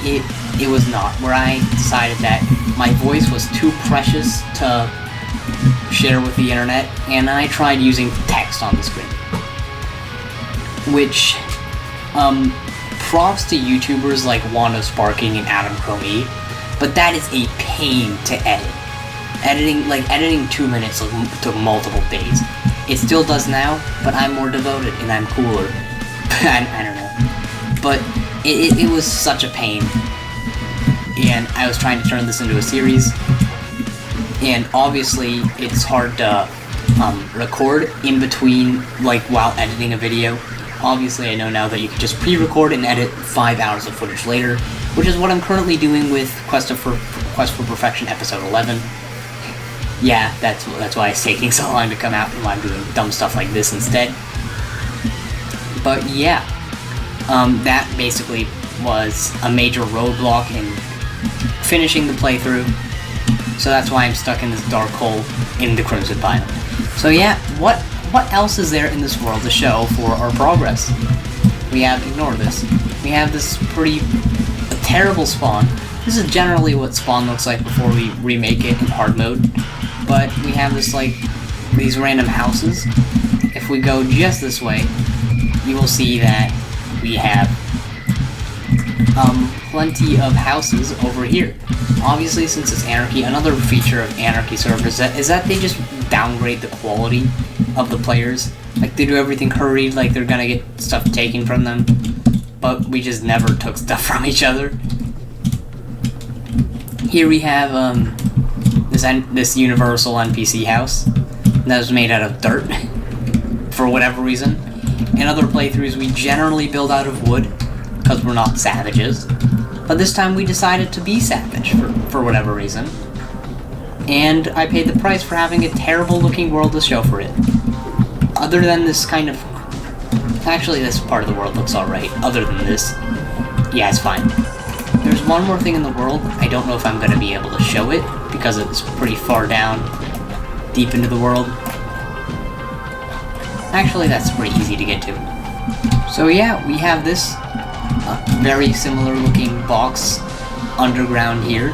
it was not, where I decided that my voice was too precious to share with the internet, and I tried using text on the screen. Which, props to YouTubers like Wanda Sparking and Adam Chromie, but that is a pain to edit. Editing 2 minutes took multiple days. It still does now, but I'm more devoted and I'm cooler. I don't know. But it was such a pain. And I was trying to turn this into a series. And obviously, it's hard to record in between, like, while editing a video. Obviously, I know now that you can just pre-record and edit 5 hours of footage later, which is what I'm currently doing with Quest for Perfection Episode 11. yeah, that's why it's taking so long to come out, and why I'm doing dumb stuff like this instead. But yeah, that basically was a major roadblock in finishing the playthrough. So that's why I'm stuck in this dark hole in the Crimson Biome. So yeah, what else is there in this world to show for our progress? We have, ignore this, we have this terrible spawn. This is generally what spawn looks like before we remake it in hard mode. But we have this, like, these random houses. If we go just this way, you will see that we have plenty of houses over here. Obviously, since it's Anarchy, another feature of Anarchy servers is that they just downgrade the quality of the players. Like, they do everything hurried, like they're gonna get stuff taken from them. But we just never took stuff from each other. Here we have this universal NPC house that was made out of dirt for whatever reason. In other playthroughs, we generally build out of wood because we're not savages. But this time we decided to be savage for whatever reason. And I paid the price for having a terrible looking world to show for it. Other than this kind of... Actually, this part of the world looks alright. Other than this, yeah, it's fine. There's one more thing in the world. I don't know if I'm going to be able to show it because it's pretty far down, deep into the world. Actually, that's pretty easy to get to. So yeah, we have this very similar looking box underground here.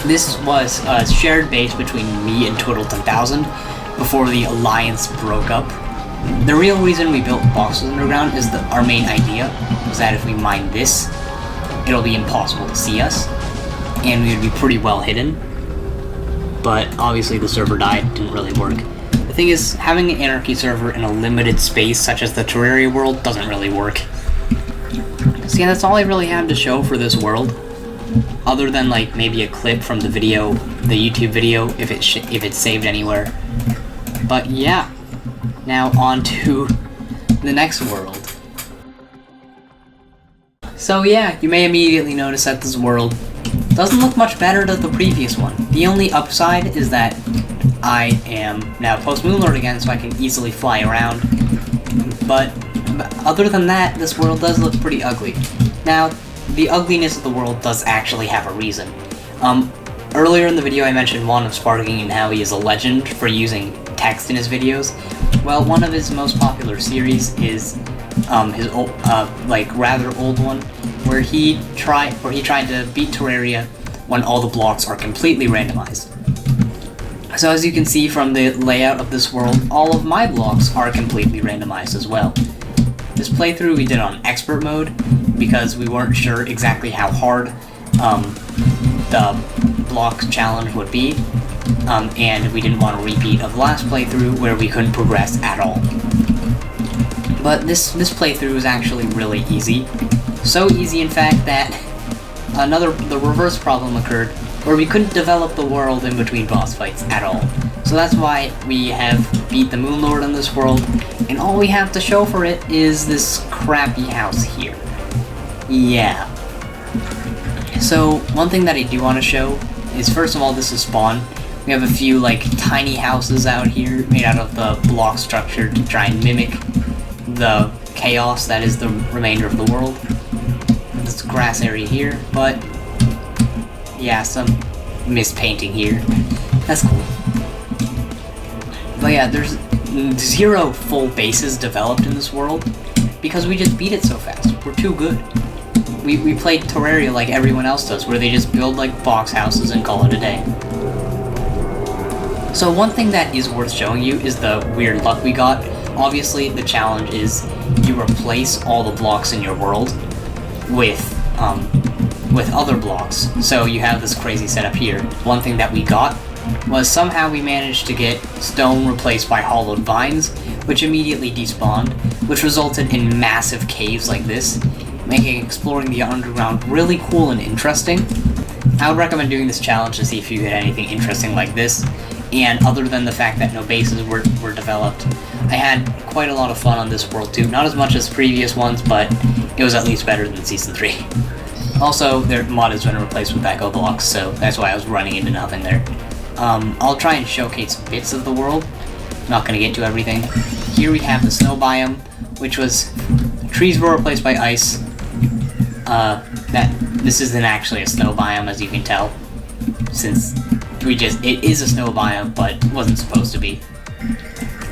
This was a shared base between me and Total 10,000 before the Alliance broke up. The real reason we built boxes underground is that our main idea was that if we mine this, it'll be impossible to see us, and we would be pretty well hidden. But obviously the server died, didn't really work. The thing is, having an Anarchy server in a limited space such as the Terraria world doesn't really work. So yeah, that's all I really have to show for this world, other than like maybe a clip from the video, the YouTube video, if it's saved anywhere. But yeah, now on to the next world. So yeah, you may immediately notice that this world doesn't look much better than the previous one. The only upside is that I am now post-Moonlord again, so I can easily fly around. But other than that, this world does look pretty ugly. Now, the ugliness of the world does actually have a reason. Earlier in the video I mentioned Wand of Sparking and how he is a legend for using text in his videos. Well, one of his most popular series is his old, rather old one, where he tried to beat Terraria when all the blocks are completely randomized. So as you can see from the layout of this world, all of my blocks are completely randomized as well. This playthrough we did on expert mode because we weren't sure exactly how hard the block challenge would be, and we didn't want a repeat of the last playthrough where we couldn't progress at all. But this playthrough was actually really easy. So easy, in fact, that the reverse problem occurred, where we couldn't develop the world in between boss fights at all. So that's why we have beat the Moonlord in this world, and all we have to show for it is this crappy house here. Yeah. So, one thing that I do want to show is, first of all, this is spawn. We have a few, tiny houses out here made out of the block structure to try and mimic the chaos that is the remainder of the world. This grass area here, but yeah, some mispainting here. That's cool. But yeah, there's 0 full bases developed in this world because we just beat it so fast. We're too good. We played Terraria like everyone else does, where they just build box houses and call it a day. So one thing that is worth showing you is the weird luck we got. Obviously, the challenge is you replace all the blocks in your world with other blocks. So you have this crazy setup here. One thing that we got was somehow we managed to get stone replaced by hollowed vines, which immediately despawned, which resulted in massive caves like this, making exploring the underground really cool and interesting. I would recommend doing this challenge to see if you get anything interesting like this, and other than the fact that no bases were developed, I had quite a lot of fun on this world too. Not as much as previous ones, but it was at least better than Season 3. Also, their mod has been replaced with backhoe blocks, so that's why I was running into nothing there. I'll try and showcase bits of the world. I'm not going to get to everything. Here we have the snow biome, which was... trees were replaced by ice. This isn't actually a snow biome, as you can tell, since it is a snow biome, but it wasn't supposed to be.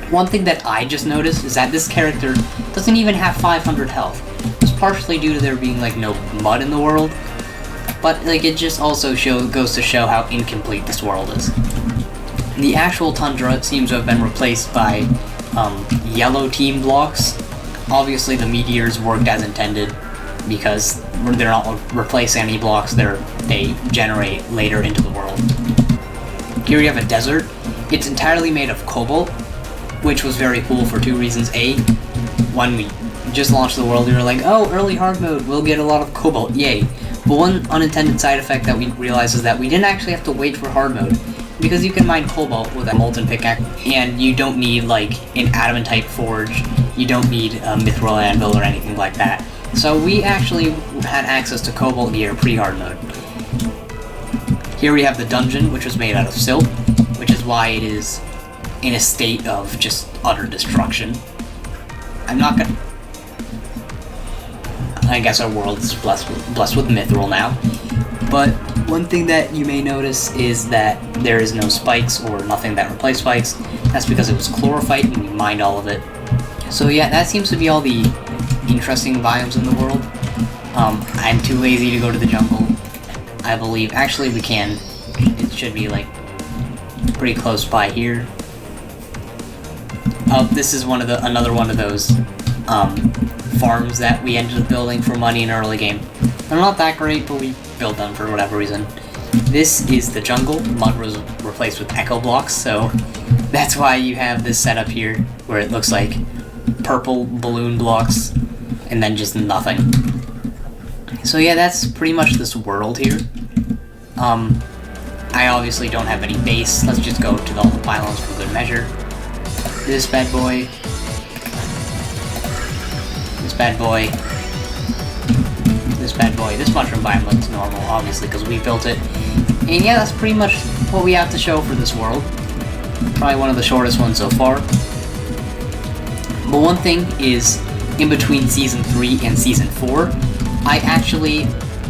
One thing that I just noticed is that this character doesn't even have 500 health. It's partially due to there being, like, no mud in the world, but, like, it just also goes to show how incomplete this world is. The actual tundra seems to have been replaced by, yellow team blocks. Obviously the meteors worked as intended, because they're not replacing any blocks, they generate later into the world. Here we have a desert. It's entirely made of cobalt, which was very cool for two reasons. A, when we just launched the world, we were like, oh, early hard mode, we'll get a lot of cobalt, yay. But one unintended side effect that we realized is that we didn't actually have to wait for hard mode, because you can mine cobalt with a molten pickaxe, and you don't need, like, an adamantite forge, you don't need a mithril anvil or anything like that. So we actually had access to cobalt gear pre-hard mode. Here we have the dungeon, which was made out of silt, which is why it is in a state of just utter destruction. I'm not gonna... I guess our world is blessed with mithril now. But one thing that you may notice is that there is no spikes or nothing that replaced spikes. That's because it was chlorophyte and we mined all of it. So yeah, that seems to be all the interesting biomes in the world. I'm too lazy to go to the jungle, I believe. Actually, we can. It should be, like, pretty close by here. This is another one of those farms that we ended up building for money in early game. They're not that great, but we built them for whatever reason. This is the jungle. Mud was replaced with echo blocks, so that's why you have this setup here, where it looks like purple balloon blocks, and then just nothing. So yeah, that's pretty much this world here. I obviously don't have any base. Let's just go to all the pylons for good measure. This bad boy. This bad boy. This bad boy. This mushroom biome looks normal, obviously, because we built it. And yeah, that's pretty much what we have to show for this world. Probably one of the shortest ones so far. But one thing is, in between Season 3 and Season 4,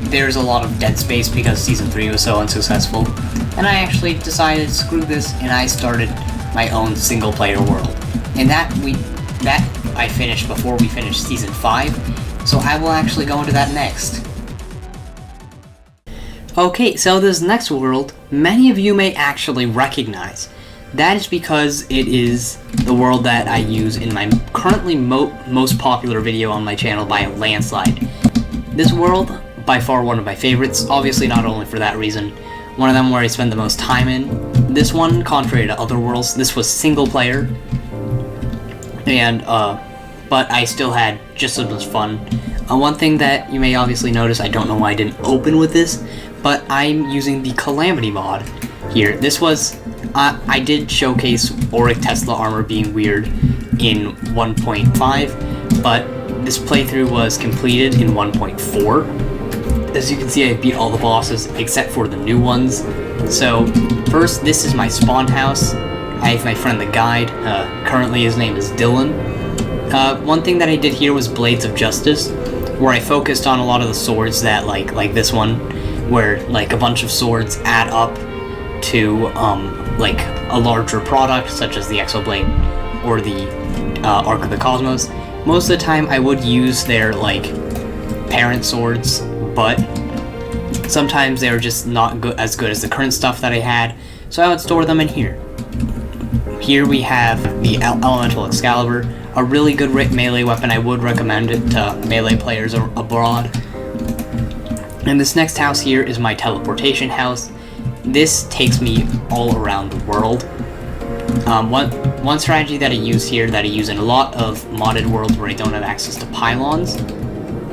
there's a lot of dead space because Season 3 was so unsuccessful, and I actually decided, screw this, and I started my own single-player world. And that I finished before we finished Season 5, so I will actually go into that next. Okay, so this next world, many of you may actually recognize. That is because it is the world that I use in my currently most popular video on my channel by a landslide. This world, by far one of my favorites, obviously not only for that reason, one of them where I spend the most time in. This one, contrary to other worlds, this was single player, and but I still had just as much fun. One thing that you may obviously notice, I don't know why I didn't open with this, but I'm using the Calamity mod here. This was, I did showcase Auric Tesla armor being weird in 1.5, but this playthrough was completed in 1.4. As you can see, I beat all the bosses except for the new ones. So, first, this is my spawn house. I have my friend the guide. Currently his name is Dylan. One thing that I did here was Blades of Justice, where I focused on a lot of the swords that, like this one, where, like, a bunch of swords add up to, like, a larger product, such as the Exoblade or the Arc of the Cosmos. Most of the time, I would use their, like, parent swords, but sometimes they were just not as good as the current stuff that I had, so I would store them in here. Here we have the Elemental Excalibur, a really good melee weapon. I would recommend it to melee players abroad. And this next house here is my teleportation house. This takes me all around the world. One strategy that I use here, that I use in a lot of modded worlds where I don't have access to pylons,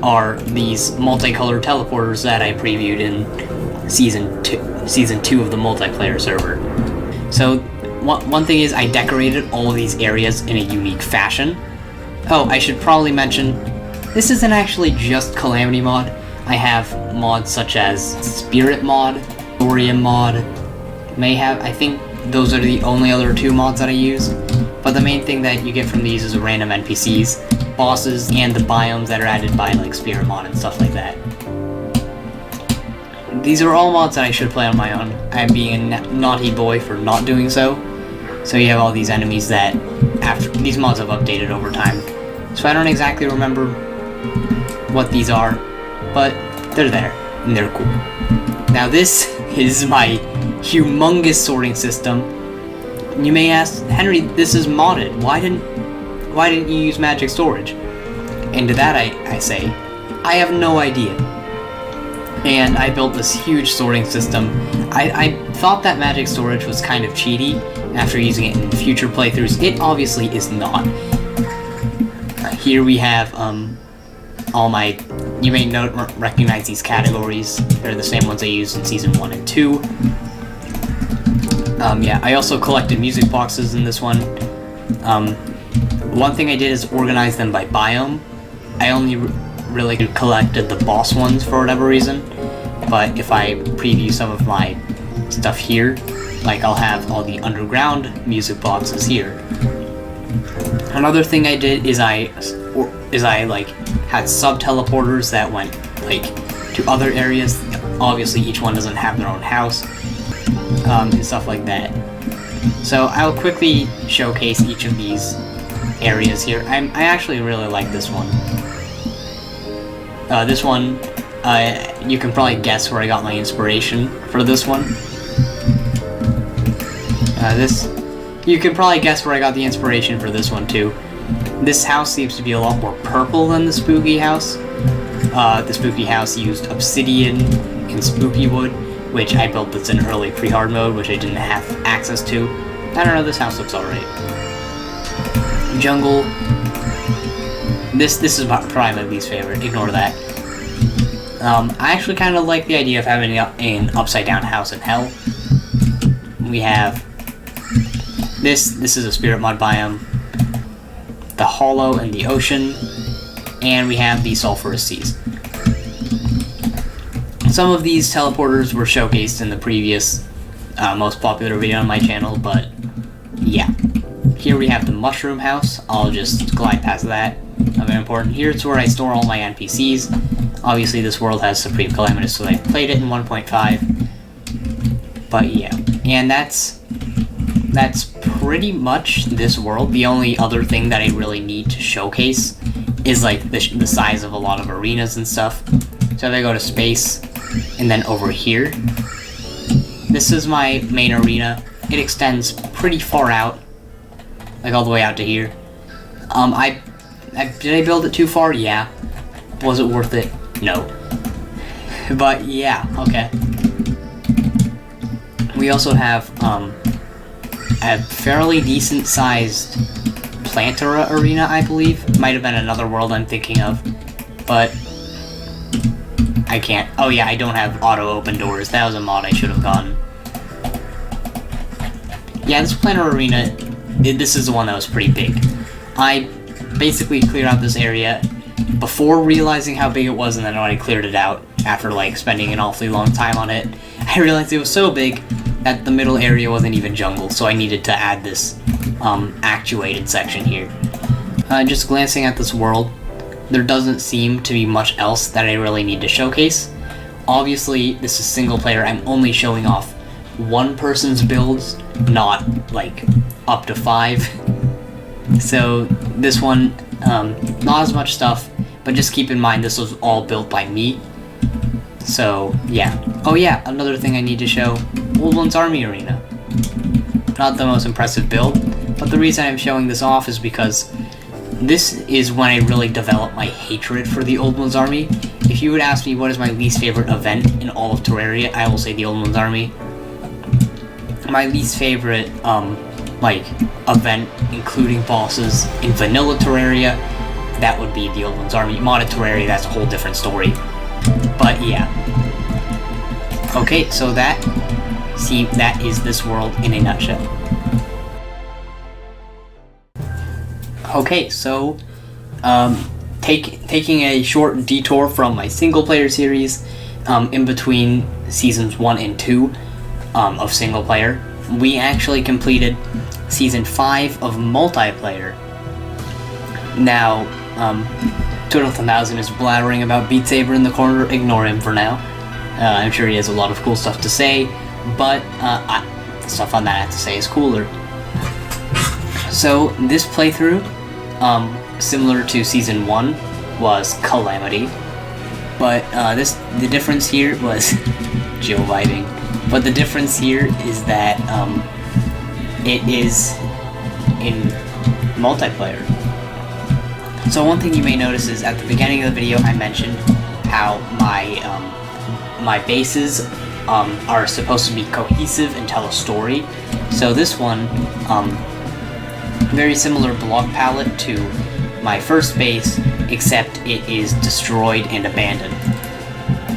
are these multicolored teleporters that I previewed in Season 2 of the multiplayer server. So, one thing is I decorated all of these areas in a unique fashion. Oh, I should probably mention, this isn't actually just Calamity mod. I have mods such as Spirit mod, Thorium mod, may have. I think those are the only other 2 mods that I use. But the main thing that you get from these is random NPCs, bosses, and the biomes that are added by like Spirit Mod and stuff like that. These are all mods that I should play on my own. I'm being a naughty boy for not doing so. So you have all these enemies that, after these mods have updated over time. So I don't exactly remember what these are, but they're there, and they're cool. Now this is my humongous sorting system. You may ask, Henry, this is modded. Why didn't you use magic storage? And to that I say, I have no idea. And I built this huge sorting system. I thought that magic storage was kind of cheaty after using it in future playthroughs. It obviously is not. Here we have all my, you may recognize these categories. They're the same ones I used in Season 1 and 2. Yeah, I also collected music boxes in this one. One thing I did is organize them by biome. I only really collected the boss ones for whatever reason, but if I preview some of my stuff here, like I'll have all the underground music boxes here. Another thing I did is I like had sub-teleporters that went like to other areas. Obviously each one doesn't have their own house, and stuff like that. So I'll quickly showcase each of these areas here. I actually really like this one. This one, you can probably guess where I got my inspiration for this one. You can probably guess where I got the inspiration for this one too. This house seems to be a lot more purple than the spooky house. The spooky house used obsidian and spooky wood, which I built this in early pre-hard mode, which I didn't have access to. I don't know, this house looks alright. Jungle. This is probably my least favorite, ignore that. I actually kind of like the idea of having an upside down house in hell. We have this is a spirit mod biome, the hollow and the ocean, and we have the sulfurous seas. Some of these teleporters were showcased in the previous most popular video on my channel, but yeah. Here we have the mushroom house. I'll just glide past that. Not very important. Here's where I store all my NPCs. Obviously this world has Supreme Calamitous, so I played it in 1.5. But yeah. And that's pretty much this world. The only other thing that I really need to showcase is like the size of a lot of arenas and stuff. So if I go to space, and then over here, this is my main arena. It extends pretty far out, like all the way out to here. Did I build it too far? Yeah. Was it worth it? No. But yeah, okay. We also have a fairly decent sized Plantera arena, I believe. Might have been another world I'm thinking of, but I can't. Oh yeah, I don't have auto open doors. That was a mod I should have gotten. Yeah, this Plantera arena, this is the one that was pretty big. I basically cleared out this area before realizing how big it was, and then when I cleared it out after like spending an awfully long time on it, I realized it was so big that the middle area wasn't even jungle, so I needed to add this actuated section here. Just glancing at this world, there doesn't seem to be much else that I really need to showcase. Obviously, this is single player. I'm only showing off one person's builds, not like up to 5. So this one, not as much stuff, but just keep in mind this was all built by me. So yeah. Oh yeah, another thing I need to show, Old One's Army Arena. Not the most impressive build, but the reason I'm showing this off is because this is when I really developed my hatred for the Old One's Army. If you would ask me what is my least favorite event in all of Terraria, I will say the Old One's Army. My least favorite like event, including bosses in vanilla Terraria, that would be the Old One's Army. Modded Terraria, that's a whole different story. But yeah. Okay, so that is this world in a nutshell. Okay, so taking a short detour from my single player series in between seasons 1 and 2, of single player. We actually completed Season 5 of multiplayer. Now, Twiddle1000 is blathering about Beat Saber in the corner. Ignore him for now. I'm sure he has a lot of cool stuff to say, but the stuff on that I have to say is cooler. So this playthrough, similar to Season 1, was Calamity, but the difference here was Jill vibing. But the difference here is that it is in multiplayer. So one thing you may notice is at the beginning of the video I mentioned how my bases are supposed to be cohesive and tell a story. So this one, very similar block palette to my first base, except it is destroyed and abandoned.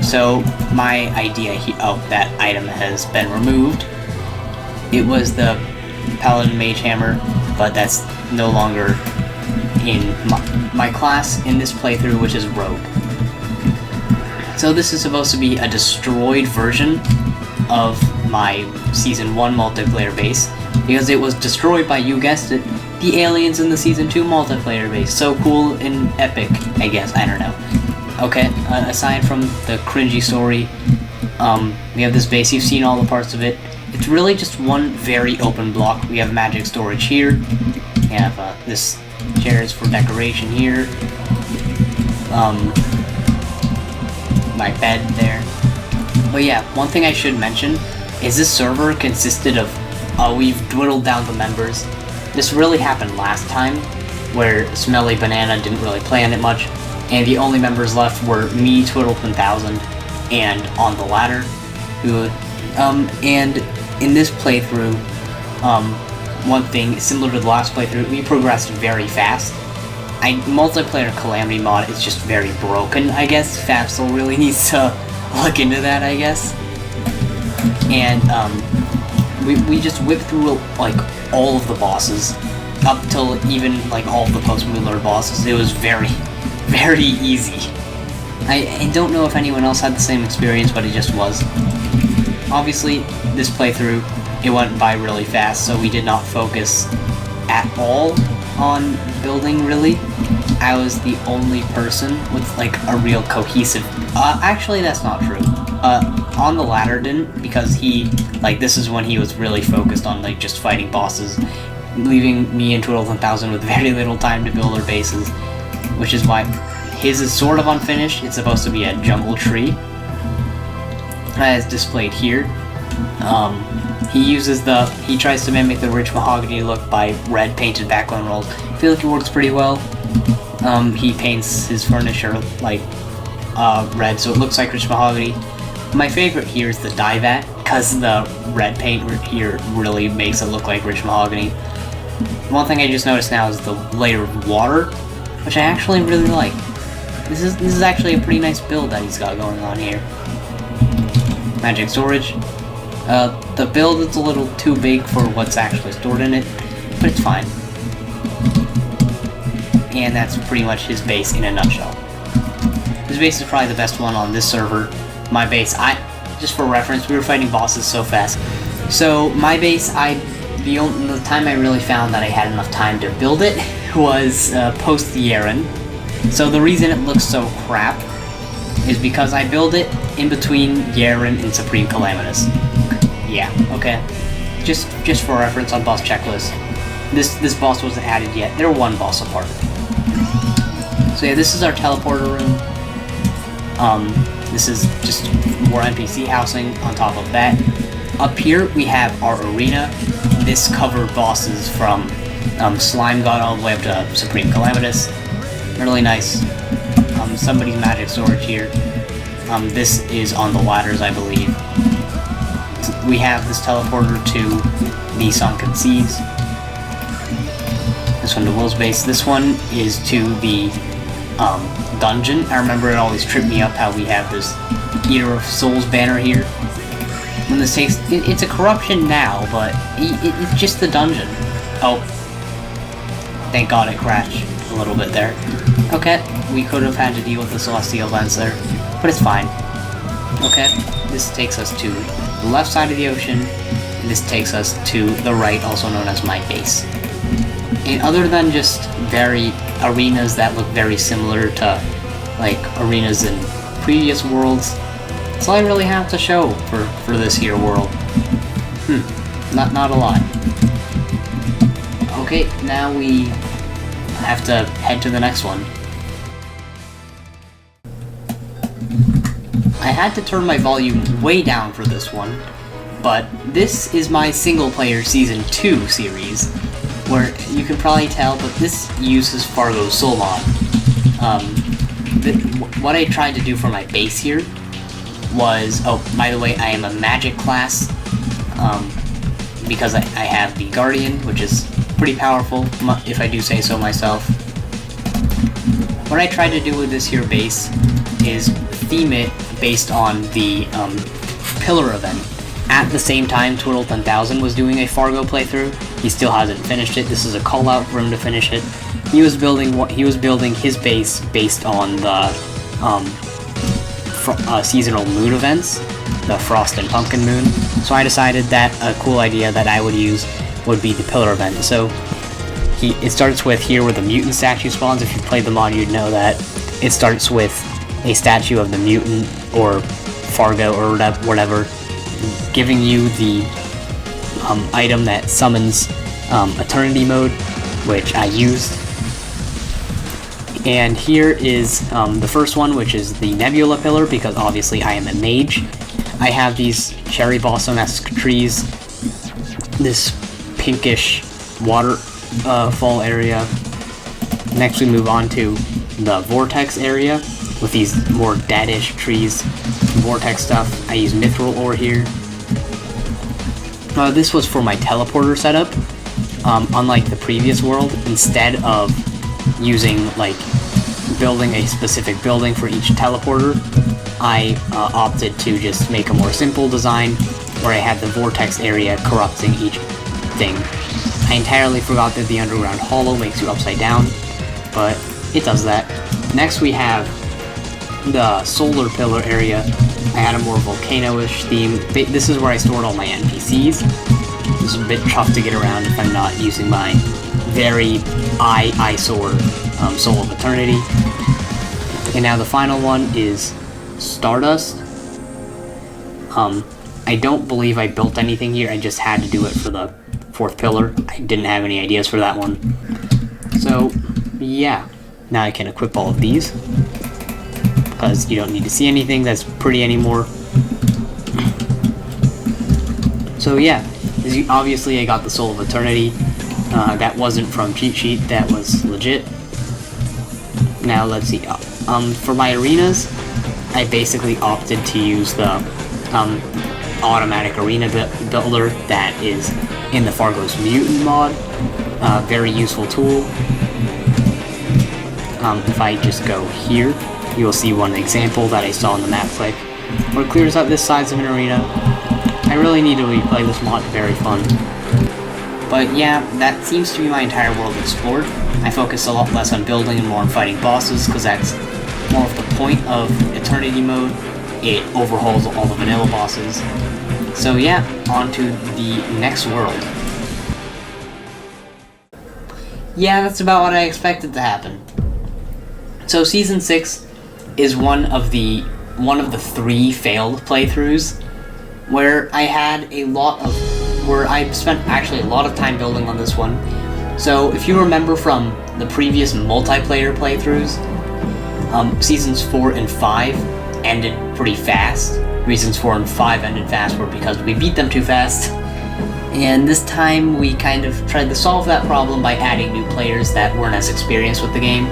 So my idea that item has been removed. It was the Paladin Mage Hammer, but that's no longer in my class in this playthrough, which is Rogue. So this is supposed to be a destroyed version of my Season 1 multiplayer base, because it was destroyed by, you guessed it, the aliens in the Season 2 multiplayer base. So cool and epic, I guess, I don't know. Okay, aside from the cringy story, we have this base, you've seen all the parts of it. It's really just one very open block. We have magic storage here, we have this chairs for decoration here, my bed there. But yeah, one thing I should mention is this server consisted of, we've dwindled down the members. This really happened last time, where Smelly Banana didn't really play on it much, and the only members left were me, Twiddle1000, and On the Ladder, who, and in this playthrough, one thing, similar to the last playthrough, we progressed very fast. Multiplayer Calamity mod is just very broken, I guess. Fabsol really needs to look into that, I guess. And, we just whipped through, like, all of the bosses, up till even, like, all of the post-Mueller bosses. It was very, very easy. I don't know if anyone else had the same experience, but it just was. Obviously, this playthrough, it went by really fast, so we did not focus at all on building, really. I was the only person with, like, a real cohesive... actually, that's not true. On the Ladder didn't, because he, like, this is when he was really focused on, like, just fighting bosses, leaving me and Twiddle1000 with very little time to build our bases, which is why his is sort of unfinished. It's supposed to be a jungle tree, as displayed here. He tries to mimic the rich mahogany look by red painted background rolls. I feel like it works pretty well. He paints his furniture like red, so it looks like rich mahogany. My favorite here is the dye vat, because the red paint here really makes it look like rich mahogany. One thing I just noticed now is the layer of water, which I actually really like. This is actually a pretty nice build that he's got going on here. Magic storage. The build is a little too big for what's actually stored in it, but it's fine. And that's pretty much his base in a nutshell. His base is probably the best one on this server. My base, just for reference, we were fighting bosses so fast. So my base, the time I really found that I had enough time to build it was post Yeren. So the reason it looks so crap is because I build it in between Yeren and Supreme Calamitous. Yeah, okay. Just for reference on boss checklist. This boss wasn't added yet. They're one boss apart. So yeah, this is our teleporter room. This is just more NPC housing on top of that. Up here we have our arena. This covered bosses from Slime God all the way up to Supreme Calamitous. Really nice. Somebody's magic storage here. This is on the ladders, I believe. We have this teleporter to the Sunken Seas. This one to Will's base. This one is to the dungeon. I remember it always tripped me up how we have this Eater of Souls banner here. When this takes... it's a corruption now, but it's just the dungeon. Oh. Thank God it crashed a little bit there. Okay, we could have had to deal with the Celestial Lens there, but it's fine. Okay, this takes us to the left side of the ocean, and this takes us to the right, also known as my base. And other than just arenas that look very similar to like arenas in previous worlds, that's all I really have to show for this here world. Not a lot. Okay, now we have to head to the next one. I had to turn my volume way down for this one, but this is my single-player Season 2 series, where you can probably tell, but this uses Fargo's Soul mod. What I tried to do for my base here was, oh, by the way, I am a magic class, because I have the Guardian, which is pretty powerful, if I do say so myself. What I tried to do with this here base is theme it based on the Pillar event. At the same time, Twirl 10,000 was doing a Fargo playthrough. He still hasn't finished it. This is a call out for him to finish it. He was building his base based on the seasonal moon events, the Frost and Pumpkin Moon. So I decided that a cool idea that I would use would be the Pillar event. So it starts with here where the mutant statue spawns. If you played the mod, you'd know that it starts with a statue of the mutant or Fargo or whatever, giving you the item that summons Eternity Mode, which I used. And here is the first one, which is the Nebula Pillar, because obviously I am a mage. I have these cherry blossom-esque trees, this pinkish waterfall area. Next we move on to the Vortex area with these more deadish trees, Vortex stuff. I use Mithril ore here. This was for my teleporter setup. Unlike the previous world, instead of using like building a specific building for each teleporter, I opted to just make a more simple design where I had the vortex area corrupting each thing. I entirely forgot that the underground hollow makes you upside down, but it does that. Next we have the solar pillar area. I had a more volcano-ish theme. This is where I stored all my NPCs. This is a bit tough to get around if I'm not using my very eyesore Soul of Eternity. And now the final one is Stardust. I don't believe I built anything here, I just had to do it for the fourth pillar. I didn't have any ideas for that one. So, yeah. Now I can equip all of these, because you don't need to see anything that's pretty anymore. So yeah, obviously I got the Soul of Eternity. That wasn't from cheat sheet, that was legit. Now let's see, for my arenas, I basically opted to use the automatic arena builder that is in the Fargo's Mutant mod. Very useful tool. If I just go here, you will see one example that I saw in the map click, where it clears out this size of an arena. I really need to replay this mod, very fun. But yeah, that seems to be my entire world explored. I focus a lot less on building and more on fighting bosses, because that's more of the point of Eternity Mode. It overhauls all the vanilla bosses. So yeah, on to the next world. Yeah, that's about what I expected to happen. So Season 6 is one of the 3 failed playthroughs where I spent actually a lot of time building on this one. So if you remember from the previous multiplayer playthroughs, Seasons 4 and 5 ended pretty fast. Reasons 4 and 5 ended fast were because we beat them too fast. And this time we kind of tried to solve that problem by adding new players that weren't as experienced with the game.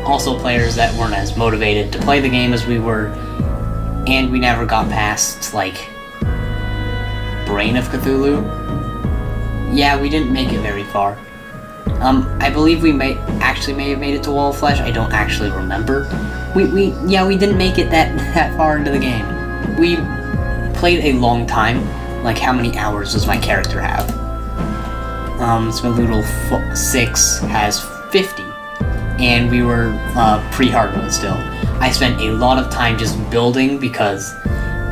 Also players that weren't as motivated to play the game as we were. And we never got past, like, Brain of Cthulhu. Yeah, we didn't make it very far. I believe we may have made it to Wall of Flesh. I don't actually remember. We didn't make it that far into the game. We played a long time. Like, how many hours does my character have? Smeloodle 6 has 50. And we were pre-hard mode still. I spent a lot of time just building because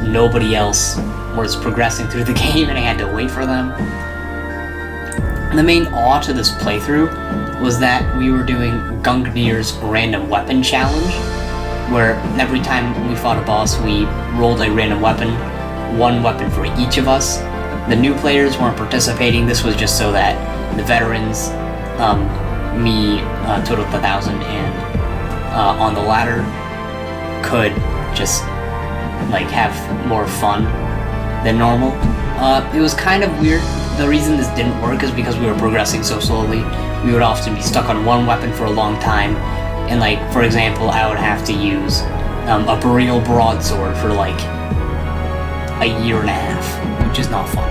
nobody else was progressing through the game and I had to wait for them. The main awe to this playthrough was that we were doing Gungnir's random weapon challenge, where every time we fought a boss, we rolled a random weapon, one weapon for each of us. The new players weren't participating. This was just so that the veterans, me, total of 1,000, and on the ladder, could just like have more fun than normal. It was kind of weird. The reason this didn't work is because we were progressing so slowly. We would often be stuck on one weapon for a long time, and like, for example, I would have to use a Boreal Broadsword for like a year and a half, which is not fun.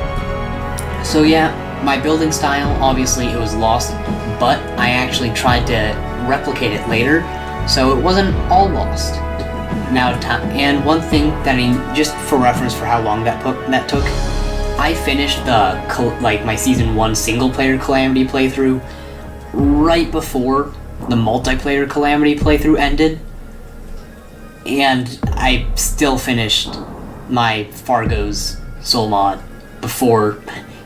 So yeah, my building style, obviously it was lost, but I actually tried to replicate it later, so it wasn't all lost. Now, and one thing that just for reference for how long that took, I finished my Season 1 single-player Calamity playthrough right before the multiplayer Calamity playthrough ended, and I still finished my Fargo's Soul mod before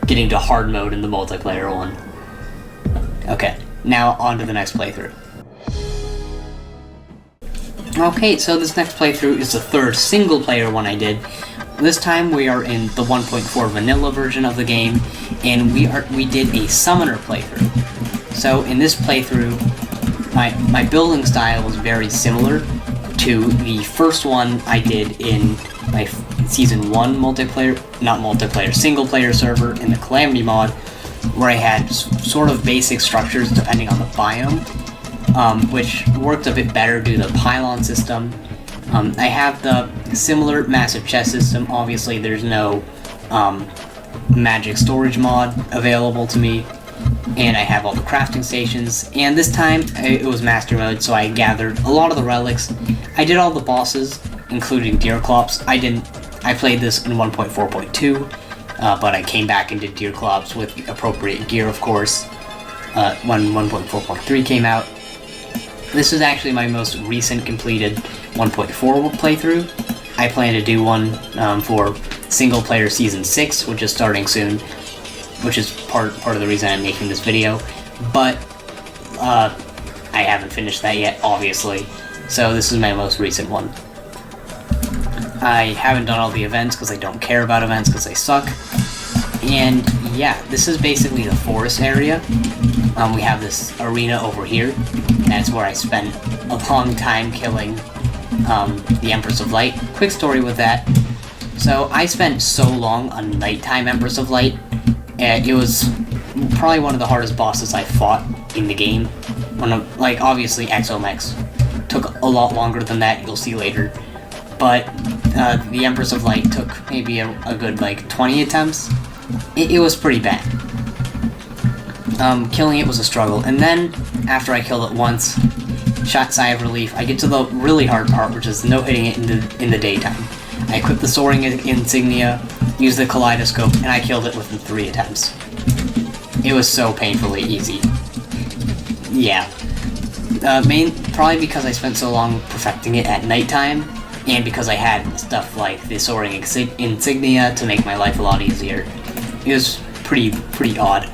getting to hard mode in the multiplayer one. Okay, now on to the next playthrough. Okay, so this next playthrough is the third single-player one I did. This time we are in the 1.4 vanilla version of the game, and we did a summoner playthrough. So in this playthrough, my building style was very similar to the first one I did in my Season 1 single-player server in the Calamity mod, where I had sort of basic structures depending on the biome, which worked a bit better due to the pylon system. I have the similar massive chest system. Obviously, there's no magic storage mod available to me, and I have all the crafting stations. And this time, it was master mode, so I gathered a lot of the relics. I did all the bosses, including Deerclops. I played this in 1.4.2, but I came back and did Deerclops with appropriate gear, of course, when 1.4.3 came out. This is actually my most recent completed 1.4 playthrough. I plan to do one for single player Season 6, which is starting soon, which is part of the reason I'm making this video, but I haven't finished that yet, obviously, so this is my most recent one. I haven't done all the events because I don't care about events because they suck, and yeah, this is basically the forest area. We have this arena over here. That's where I spent a long time killing the Empress of Light. Quick story with that. So I spent so long on Nighttime Empress of Light, and it was probably one of the hardest bosses I fought in the game. Obviously Exomex took a lot longer than that, you'll see later. But the Empress of Light took maybe a good 20 attempts. It was pretty bad. Killing it was a struggle, and then after I killed it once, sigh of relief, I get to the really hard part, which is no hitting it in the daytime. I equipped the soaring insignia, used the kaleidoscope, and I killed it within 3 attempts. It was so painfully easy. Yeah. Probably because I spent so long perfecting it at nighttime, and because I had stuff like the soaring insignia to make my life a lot easier. It was pretty odd.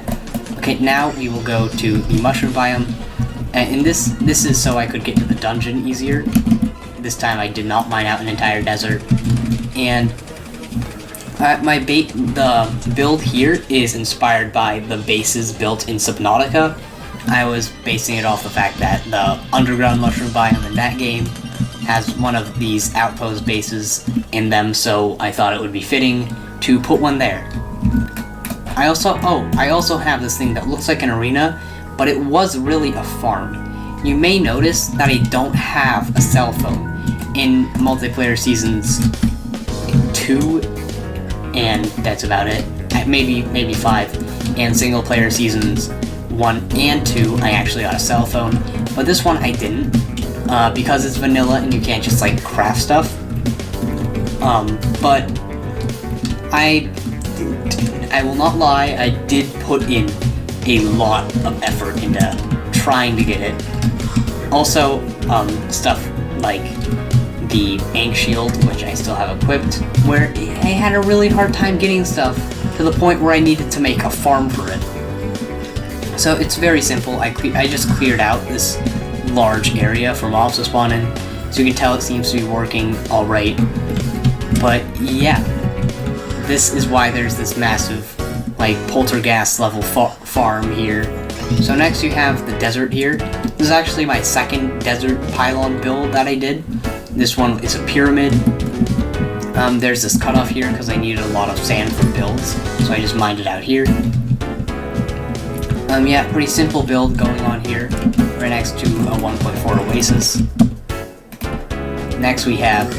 Okay, now we will go to the mushroom biome, and this is so I could get to the dungeon easier. This time I did not mine out an entire desert, and the build here is inspired by the bases built in Subnautica. I was basing it off the fact that the underground mushroom biome in that game has one of these outpost bases in them, so I thought it would be fitting to put one there. I also have this thing that looks like an arena, but it was really a farm. You may notice that I don't have a cell phone in multiplayer seasons 2, and that's about it. Maybe 5. And single player seasons 1 and 2, I actually got a cell phone, but this one I didn't, because it's vanilla and you can't just craft stuff. But I will not lie, I did put in a lot of effort into trying to get it. Also, stuff like the Ink Shield, which I still have equipped, where I had a really hard time getting stuff to the point where I needed to make a farm for it. So it's very simple. I just cleared out this large area for mobs to spawn in, so you can tell it seems to be working alright. But yeah, this is why there's this massive, like, poltergeist level farm here. So next you have the desert here. This is actually my second desert pylon build that I did. This one is a pyramid. There's this cutoff here because I needed a lot of sand for builds, so I just mined it out here. Yeah, pretty simple build going on here, right next to a 1.4 Oasis. Next we have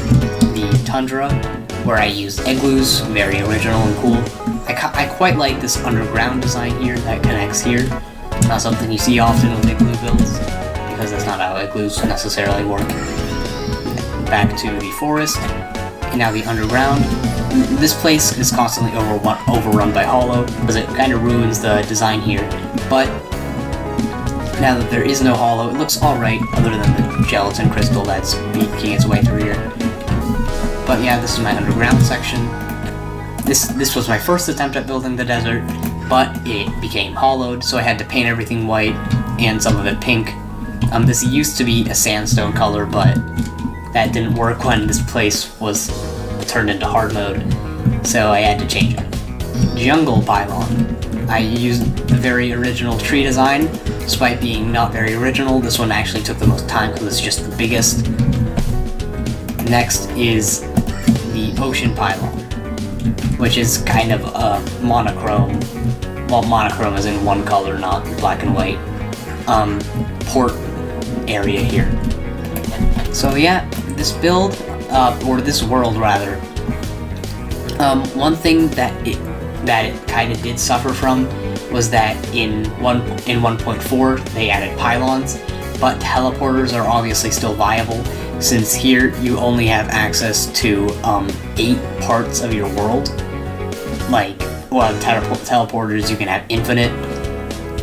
the Tundra, where I use igloos, very original and cool. I quite like this underground design here that connects here. Not something you see often with igloo builds, because that's not how igloos necessarily work. Back to the forest, and now the underground. This place is constantly overrun by hollow, because it kind of ruins the design here. But now that there is no hollow, it looks alright, other than the gelatin crystal that's making its way through here. But yeah, this is my underground section. This was my first attempt at building the desert, but it became hollowed, so I had to paint everything white, and some of it pink. This used to be a sandstone color, but that didn't work when this place was turned into hard mode, so I had to change it. Jungle pylon. I used the very original tree design. Despite being not very original, this one actually took the most time because it's just the biggest. Next is the ocean pylon, which is kind of a monochrome. Well, monochrome is in one color, not black and white. Port area here. So yeah, this build, or this world rather, one thing that it kind of did suffer from was that in 1.4 they added pylons, but teleporters are obviously still viable, since here you only have access to 8 parts of your world. Like, well, teleporters you can have infinite,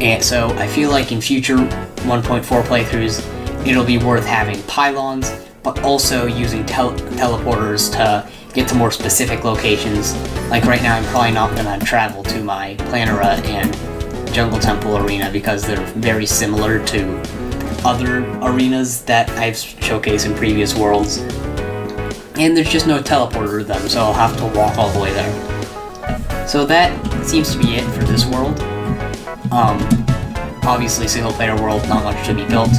and so I feel like in future 1.4 playthroughs it'll be worth having pylons, but also using teleporters to get to more specific locations. Like right now I'm probably not going to travel to my Planera and Jungle Temple arena because they're very similar to other arenas that I've showcased in previous worlds. And there's just no teleporter to them, so I'll have to walk all the way there. So that seems to be it for this world. Obviously single player world, not much to be built.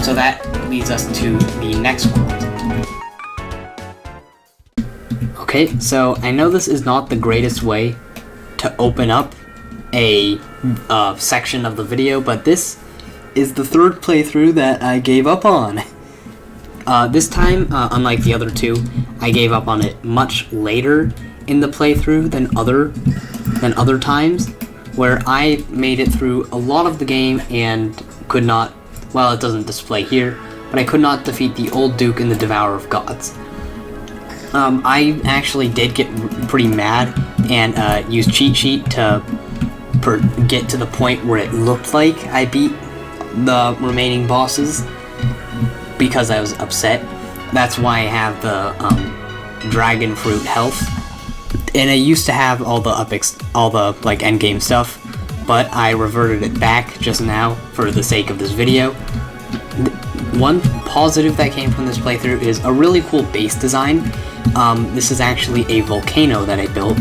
So that leads us to the next world. Okay, so I know this is not the greatest way to open up a section of the video, but this is the third playthrough that I gave up on. This time, unlike the other two, I gave up on it much later in the playthrough than other times, where I made it through a lot of the game and could not, well, it doesn't display here, but I could not defeat the Old Duke and the Devourer of Gods. I actually did get pretty mad and used cheat sheet to get to the point where it looked like I beat the remaining bosses because I was upset. That's why I have the dragon fruit health, and I used to have all the like endgame stuff, but I reverted it back just now for the sake of this video. One positive that came from this playthrough is a really cool base design. This is actually a volcano that I built.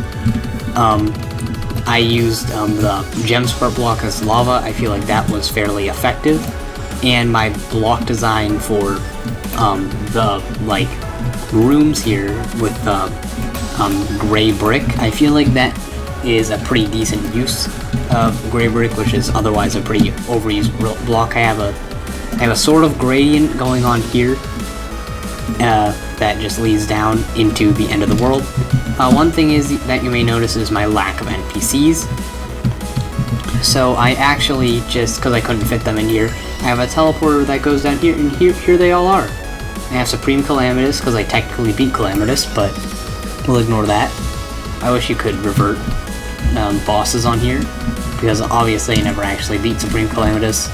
I used the gem spark block as lava. I feel like that was fairly effective. And my block design for the like rooms here with the gray brick, I feel like that is a pretty decent use of gray brick, which is otherwise a pretty overused block. I have a sort of gradient going on here that just leads down into the end of the world. One thing is that you may notice is my lack of NPCs. So I actually, just because I couldn't fit them in here, I have a teleporter that goes down here, and here they all are. I have Supreme Calamitous because I technically beat Calamitous, but we'll ignore that. I wish you could revert bosses on here, because obviously I never actually beat Supreme Calamitous.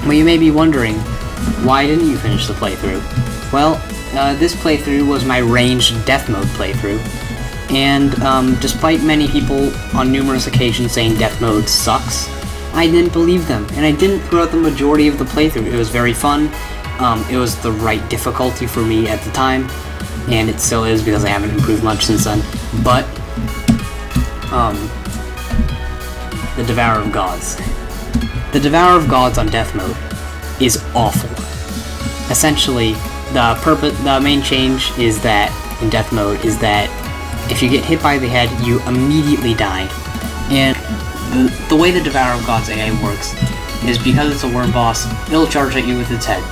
Well, you may be wondering, why didn't you finish the playthrough? Well, this playthrough was my ranged death mode playthrough, and despite many people on numerous occasions saying death mode sucks, I didn't believe them, and I didn't throughout the majority of the playthrough. It was very fun. It was the right difficulty for me at the time, and it still is because I haven't improved much since then. But the Devourer of Gods. The Devourer of Gods on death mode is awful. Essentially, the main change is that in death mode is that if you get hit by the head, you immediately die. And the way the Devourer of Gods AI works is because it's a worm boss, it'll charge at you with its head.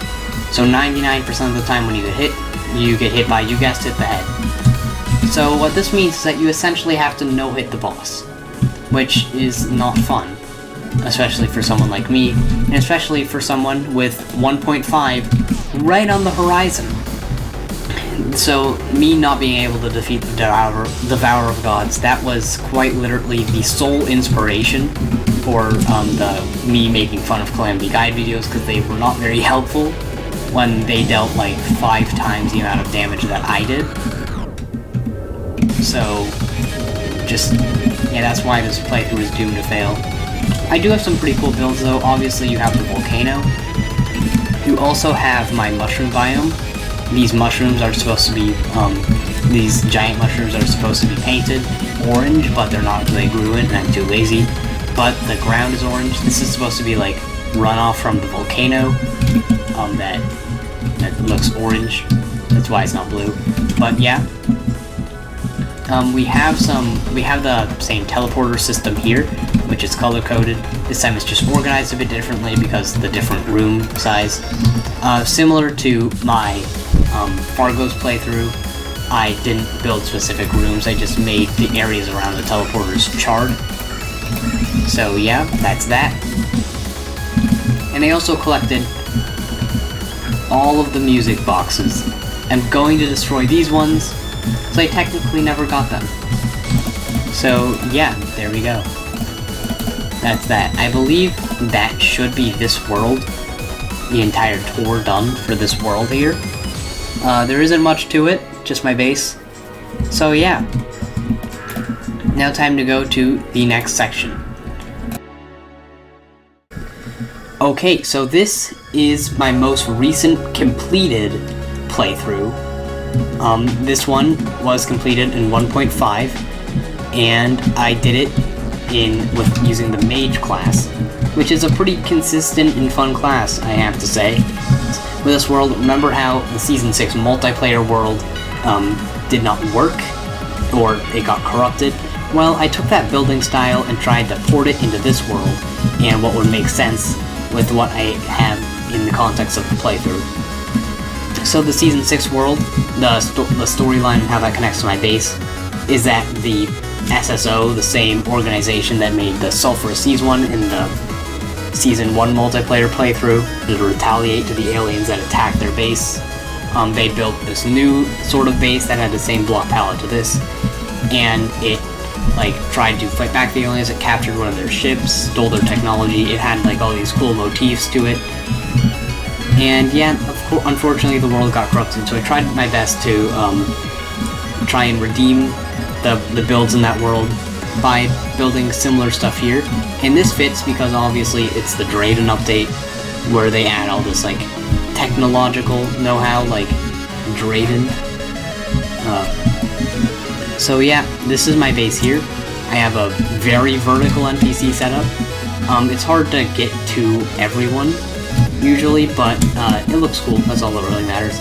So 99% of the time when you get hit by, you guessed it, the head. So what this means is that you essentially have to no-hit the boss, which is not fun, especially for someone like me, and especially for someone with 1.5 right on the horizon. So me not being able to defeat the Devourer of Gods, that was quite literally the sole inspiration for me making fun of Calamity Guide videos, because they were not very helpful when they dealt like 5 times the amount of damage that I did. So, yeah, that's why this playthrough is doomed to fail. I do have some pretty cool builds though. Obviously you have the volcano. You also have my mushroom biome. These mushrooms are supposed to be, these giant mushrooms are supposed to be painted orange, but they're not because they grew in and I'm too lazy. But the ground is orange. This is supposed to be like runoff from the volcano, that looks orange. That's why it's not blue. But yeah. We have the same teleporter system here, which is color-coded. This time it's just organized a bit differently because of the different room size. Similar to my Fargo's playthrough, I didn't build specific rooms, I just made the areas around the teleporters charred. So yeah, that's that. And I also collected all of the music boxes. I'm going to destroy these ones, so I technically never got them. So yeah, there we go. That's that. I believe that should be this world. The entire tour done for this world here. There isn't much to it, just my base. So yeah. Now time to go to the next section. Okay, so this is my most recent completed playthrough. This one was completed in 1.5, and I did it with using the Mage class, which is a pretty consistent and fun class, I have to say. With this world, remember how the Season 6 multiplayer world did not work, or it got corrupted? Well, I took that building style and tried to port it into this world, and what would make sense with what I have in the context of the playthrough. So the Season 6 world, the storyline and how that connects to my base, is that the SSO, the same organization that made the Sulphurous Seas one in the Season 1 multiplayer playthrough, to retaliate to the aliens that attacked their base. They built this new sort of base that had the same block palette to this, and it tried to fight back the aliens. It captured one of their ships, stole their technology. It had all these cool motifs to it. And yeah, unfortunately the world got corrupted, so I tried my best to try and redeem the builds in that world by building similar stuff here. And this fits because obviously it's the Drayden update where they add all this technological know-how like Drayden. So yeah, this is my base here. I have a very vertical NPC setup. It's hard to get to everyone usually, but it looks cool. That's all that really matters.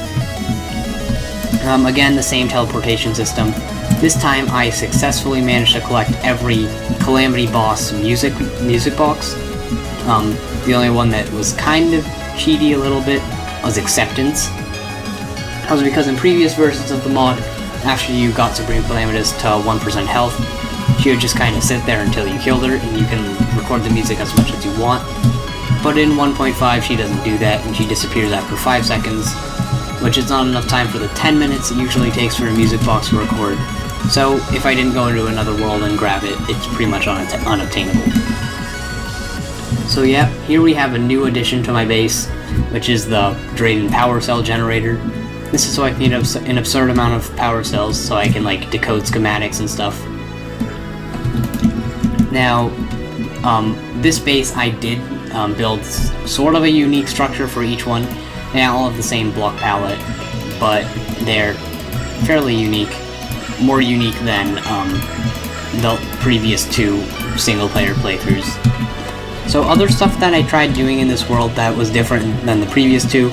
Again, the same teleportation system. This time I successfully managed to collect every Calamity boss music box. The only one that was kind of cheaty a little bit was Acceptance. That was because in previous versions of the mod, after you got Supreme Calamitous to 1% health, she would just kind of sit there until you killed her, and you can record the music as much as you want. But in 1.5 she doesn't do that, and she disappears after 5 seconds, which is not enough time for the 10 minutes it usually takes for a music box to record. So if I didn't go into another world and grab it, it's pretty much unobtainable. So yeah, here we have a new addition to my base, which is the Drayden Power Cell Generator. This is so I can need an absurd amount of power cells so I can like decode schematics and stuff. Now, this base I did build sort of a unique structure for each one. They all have the same block palette, but they're fairly unique, more unique than the previous 2 single-player playthroughs. So other stuff that I tried doing in this world that was different than the previous 2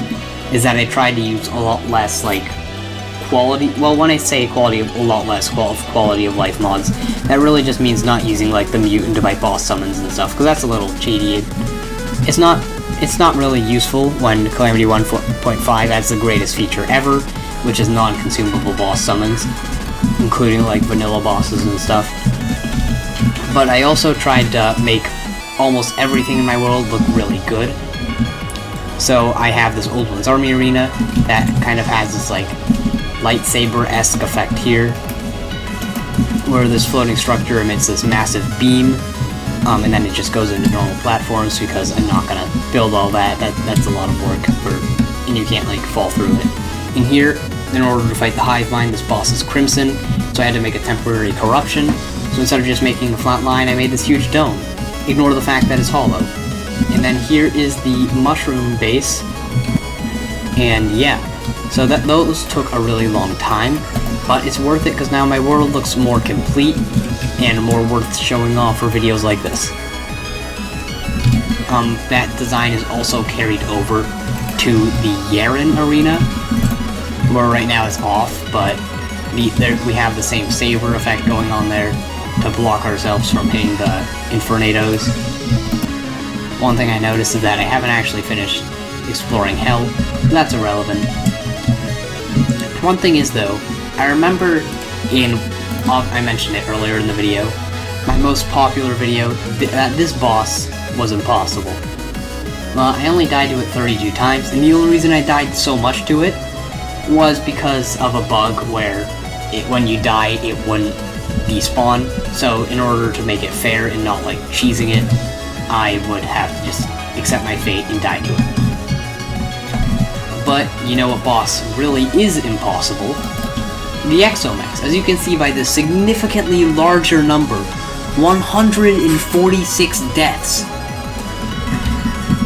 is that I tried to use a lot less, like, quality, well, when I say quality, a lot less quality of life mods, that really just means not using, like, the mutant to buy boss summons and stuff, because that's a little cheaty. It's not really useful when Calamity 1.5 adds the greatest feature ever, which is non-consumable boss summons, including, like, vanilla bosses and stuff. But I also tried to make almost everything in my world look really good. So I have this Old One's Army arena that kind of has this like lightsaber-esque effect here, where this floating structure emits this massive beam, and then it just goes into normal platforms because I'm not gonna build all that. That's a lot of work and you can't like fall through it. In here, in order to fight the hive mind, this boss is Crimson, so I had to make a temporary corruption. So instead of just making a flat line, I made this huge dome. Ignore the fact that it's hollow. And then here is the mushroom base, and yeah, so those took a really long time, but it's worth it because now my world looks more complete and more worth showing off for videos like this. That design is also carried over to the Yaren arena, where right now it's off, but we have the same saber effect going on there to block ourselves from hitting the Infernados. One thing I noticed is that I haven't actually finished exploring Hell. That's irrelevant. One thing is though, I remember I mentioned it earlier in the video, my most popular video, that this boss was impossible. I only died to it 32 times, and the only reason I died so much to it was because of a bug where when you died it wouldn't despawn, so in order to make it fair and not like cheesing it, I would have to just accept my fate and die to it. But you know what boss really is impossible? The Exomex. As you can see by the significantly larger number, 146 deaths.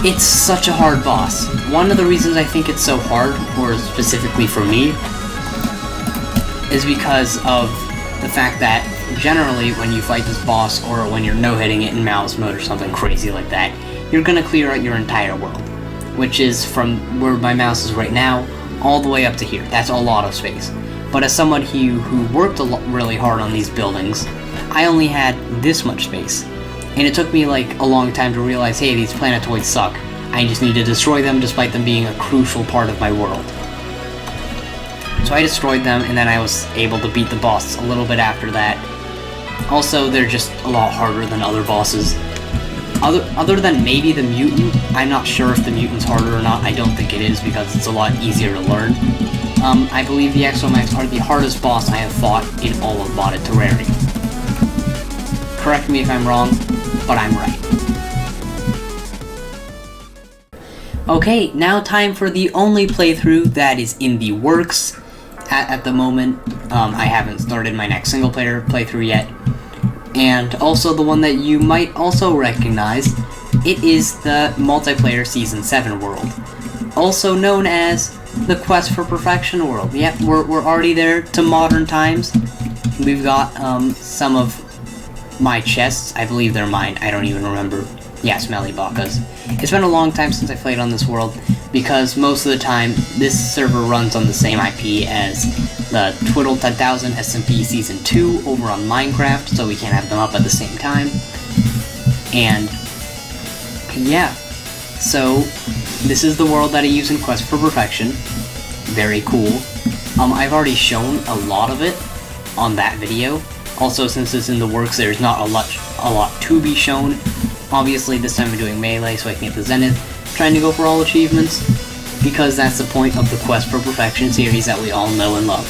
It's such a hard boss. One of the reasons I think it's so hard, or specifically for me, is because of the fact that generally when you fight this boss, or when you're no-hitting it in mouse mode or something crazy like that, you're gonna clear out your entire world, which is from where my mouse is right now all the way up to here. That's a lot of space. But as someone who worked really hard on these buildings, I only had this much space, and it took me like a long time to realize, hey, these planetoids suck. I just need to destroy them despite them being a crucial part of my world. So I destroyed them, and then I was able to beat the boss a little bit after that. Also, they're just a lot harder than other bosses. Other than maybe the mutant, I'm not sure if the mutant's harder or not. I don't think it is because it's a lot easier to learn. I believe the Exomex are the hardest boss I have fought in all of modded Terraria. Correct me if I'm wrong, but I'm right. Okay, now time for the only playthrough that is in the works at the moment. I haven't started my next single player playthrough yet. And also the one that you might also recognize, it is the multiplayer Season 7 world. Also known as the Quest for Perfection world. Yep, we're already there to modern times. We've got some of my chests. I believe they're mine. I don't even remember. Yeah, Smelly Bakas. It's been a long time since I played on this world, because most of the time this server runs on the same IP as the Twiddle 10,000 SMP Season 2 over on Minecraft, so we can't have them up at the same time. And yeah, so this is the world that I use in Quest for Perfection. Very cool. I've already shown a lot of it on that video. Also, since it's in the works, there's not a lot to be shown. Obviously, this time I'm doing melee so I can get the Zenith, trying to go for all achievements, because that's the point of the Quest for Perfection series that we all know and love.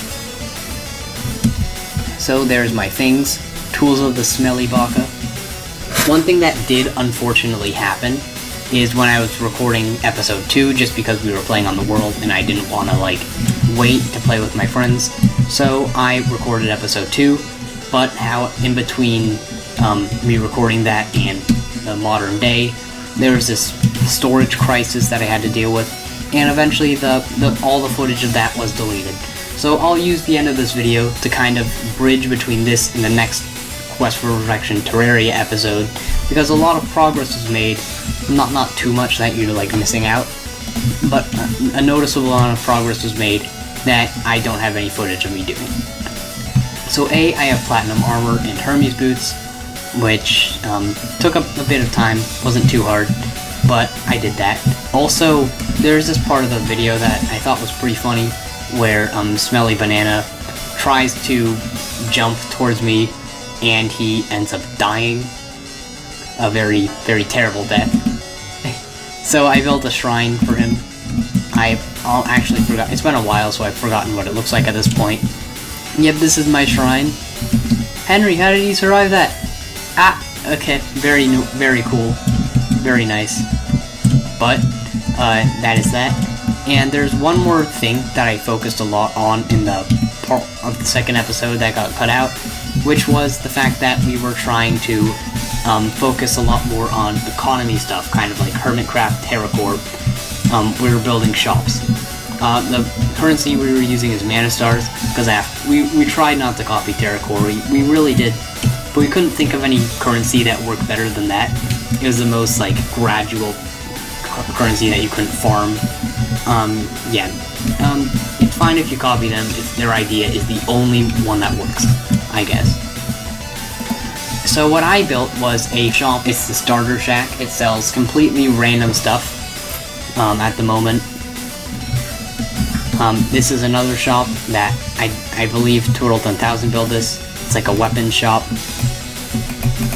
So there's my things, tools of the Smelly Baka. One thing that did unfortunately happen is when I was recording episode 2, just because we were playing on the world and I didn't want to like wait to play with my friends. So I recorded episode 2, but how in between me recording that and the modern day, there was this storage crisis that I had to deal with, and eventually all the footage of that was deleted. So I'll use the end of this video to kind of bridge between this and the next Quest for Perfection Terraria episode, because a lot of progress was made, not too much that you're like missing out, but a noticeable amount of progress was made that I don't have any footage of me doing. So I have Platinum Armor and Hermes Boots, which took up a bit of time, wasn't too hard, but I did that. Also, there's this part of the video that I thought was pretty funny, where Smelly Banana tries to jump towards me, and he ends up dying a very, very terrible death. So I built a shrine for him. I actually forgot, it's been a while, so I've forgotten what it looks like at this point. Yep, this is my shrine. Henry, how did he survive that? Ah, okay, very cool, very nice. But, that is that. And there's one more thing that I focused a lot on in the part of the second episode that got cut out, which was the fact that we were trying to focus a lot more on economy stuff, kind of like Hermitcraft, TerraCorp. We were building shops. The currency we were using is Mana Stars, because we tried not to copy TerraCorp, we really did, but we couldn't think of any currency that worked better than that. It was the most like gradual currency that you couldn't farm. It's fine if you copy them if their idea is the only one that works, I guess. So what I built was a shop. It's the Starter Shack. It sells completely random stuff at the moment. This is another shop that I believe Turtle 10,000 built this. It's like a weapon shop.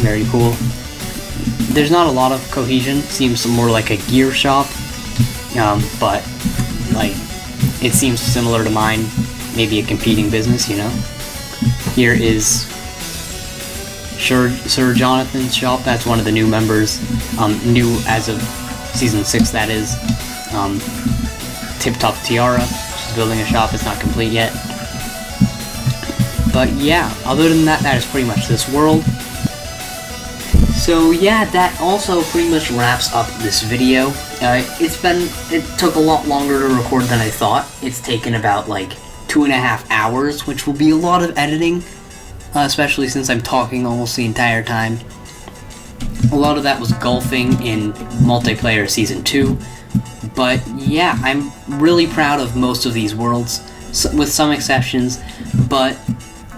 Very cool. There's not a lot of cohesion. Seems more like a gear shop. But like it seems similar to mine. Maybe a competing business, you know. Here is Sir Jonathan's shop. That's one of the new members. New as of Season 6, that is. Tip Top Tiara. She's building a shop. It's not complete yet. But yeah, other than that, that is pretty much this world. So yeah, that also pretty much wraps up this video. It took a lot longer to record than I thought. It's taken about like 2.5 hours, which will be a lot of editing, especially since I'm talking almost the entire time. A lot of that was golfing in multiplayer Season 2, but yeah, I'm really proud of most of these worlds, with some exceptions, but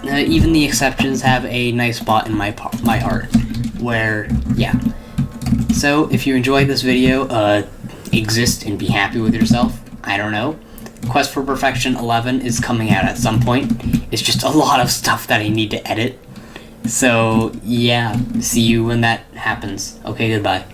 even the exceptions have a nice spot in my heart, where, yeah. So, if you enjoyed this video, exist and be happy with yourself, I don't know. Quest for Perfection 11 is coming out at some point. It's just a lot of stuff that I need to edit. So, yeah, see you when that happens. Okay, goodbye.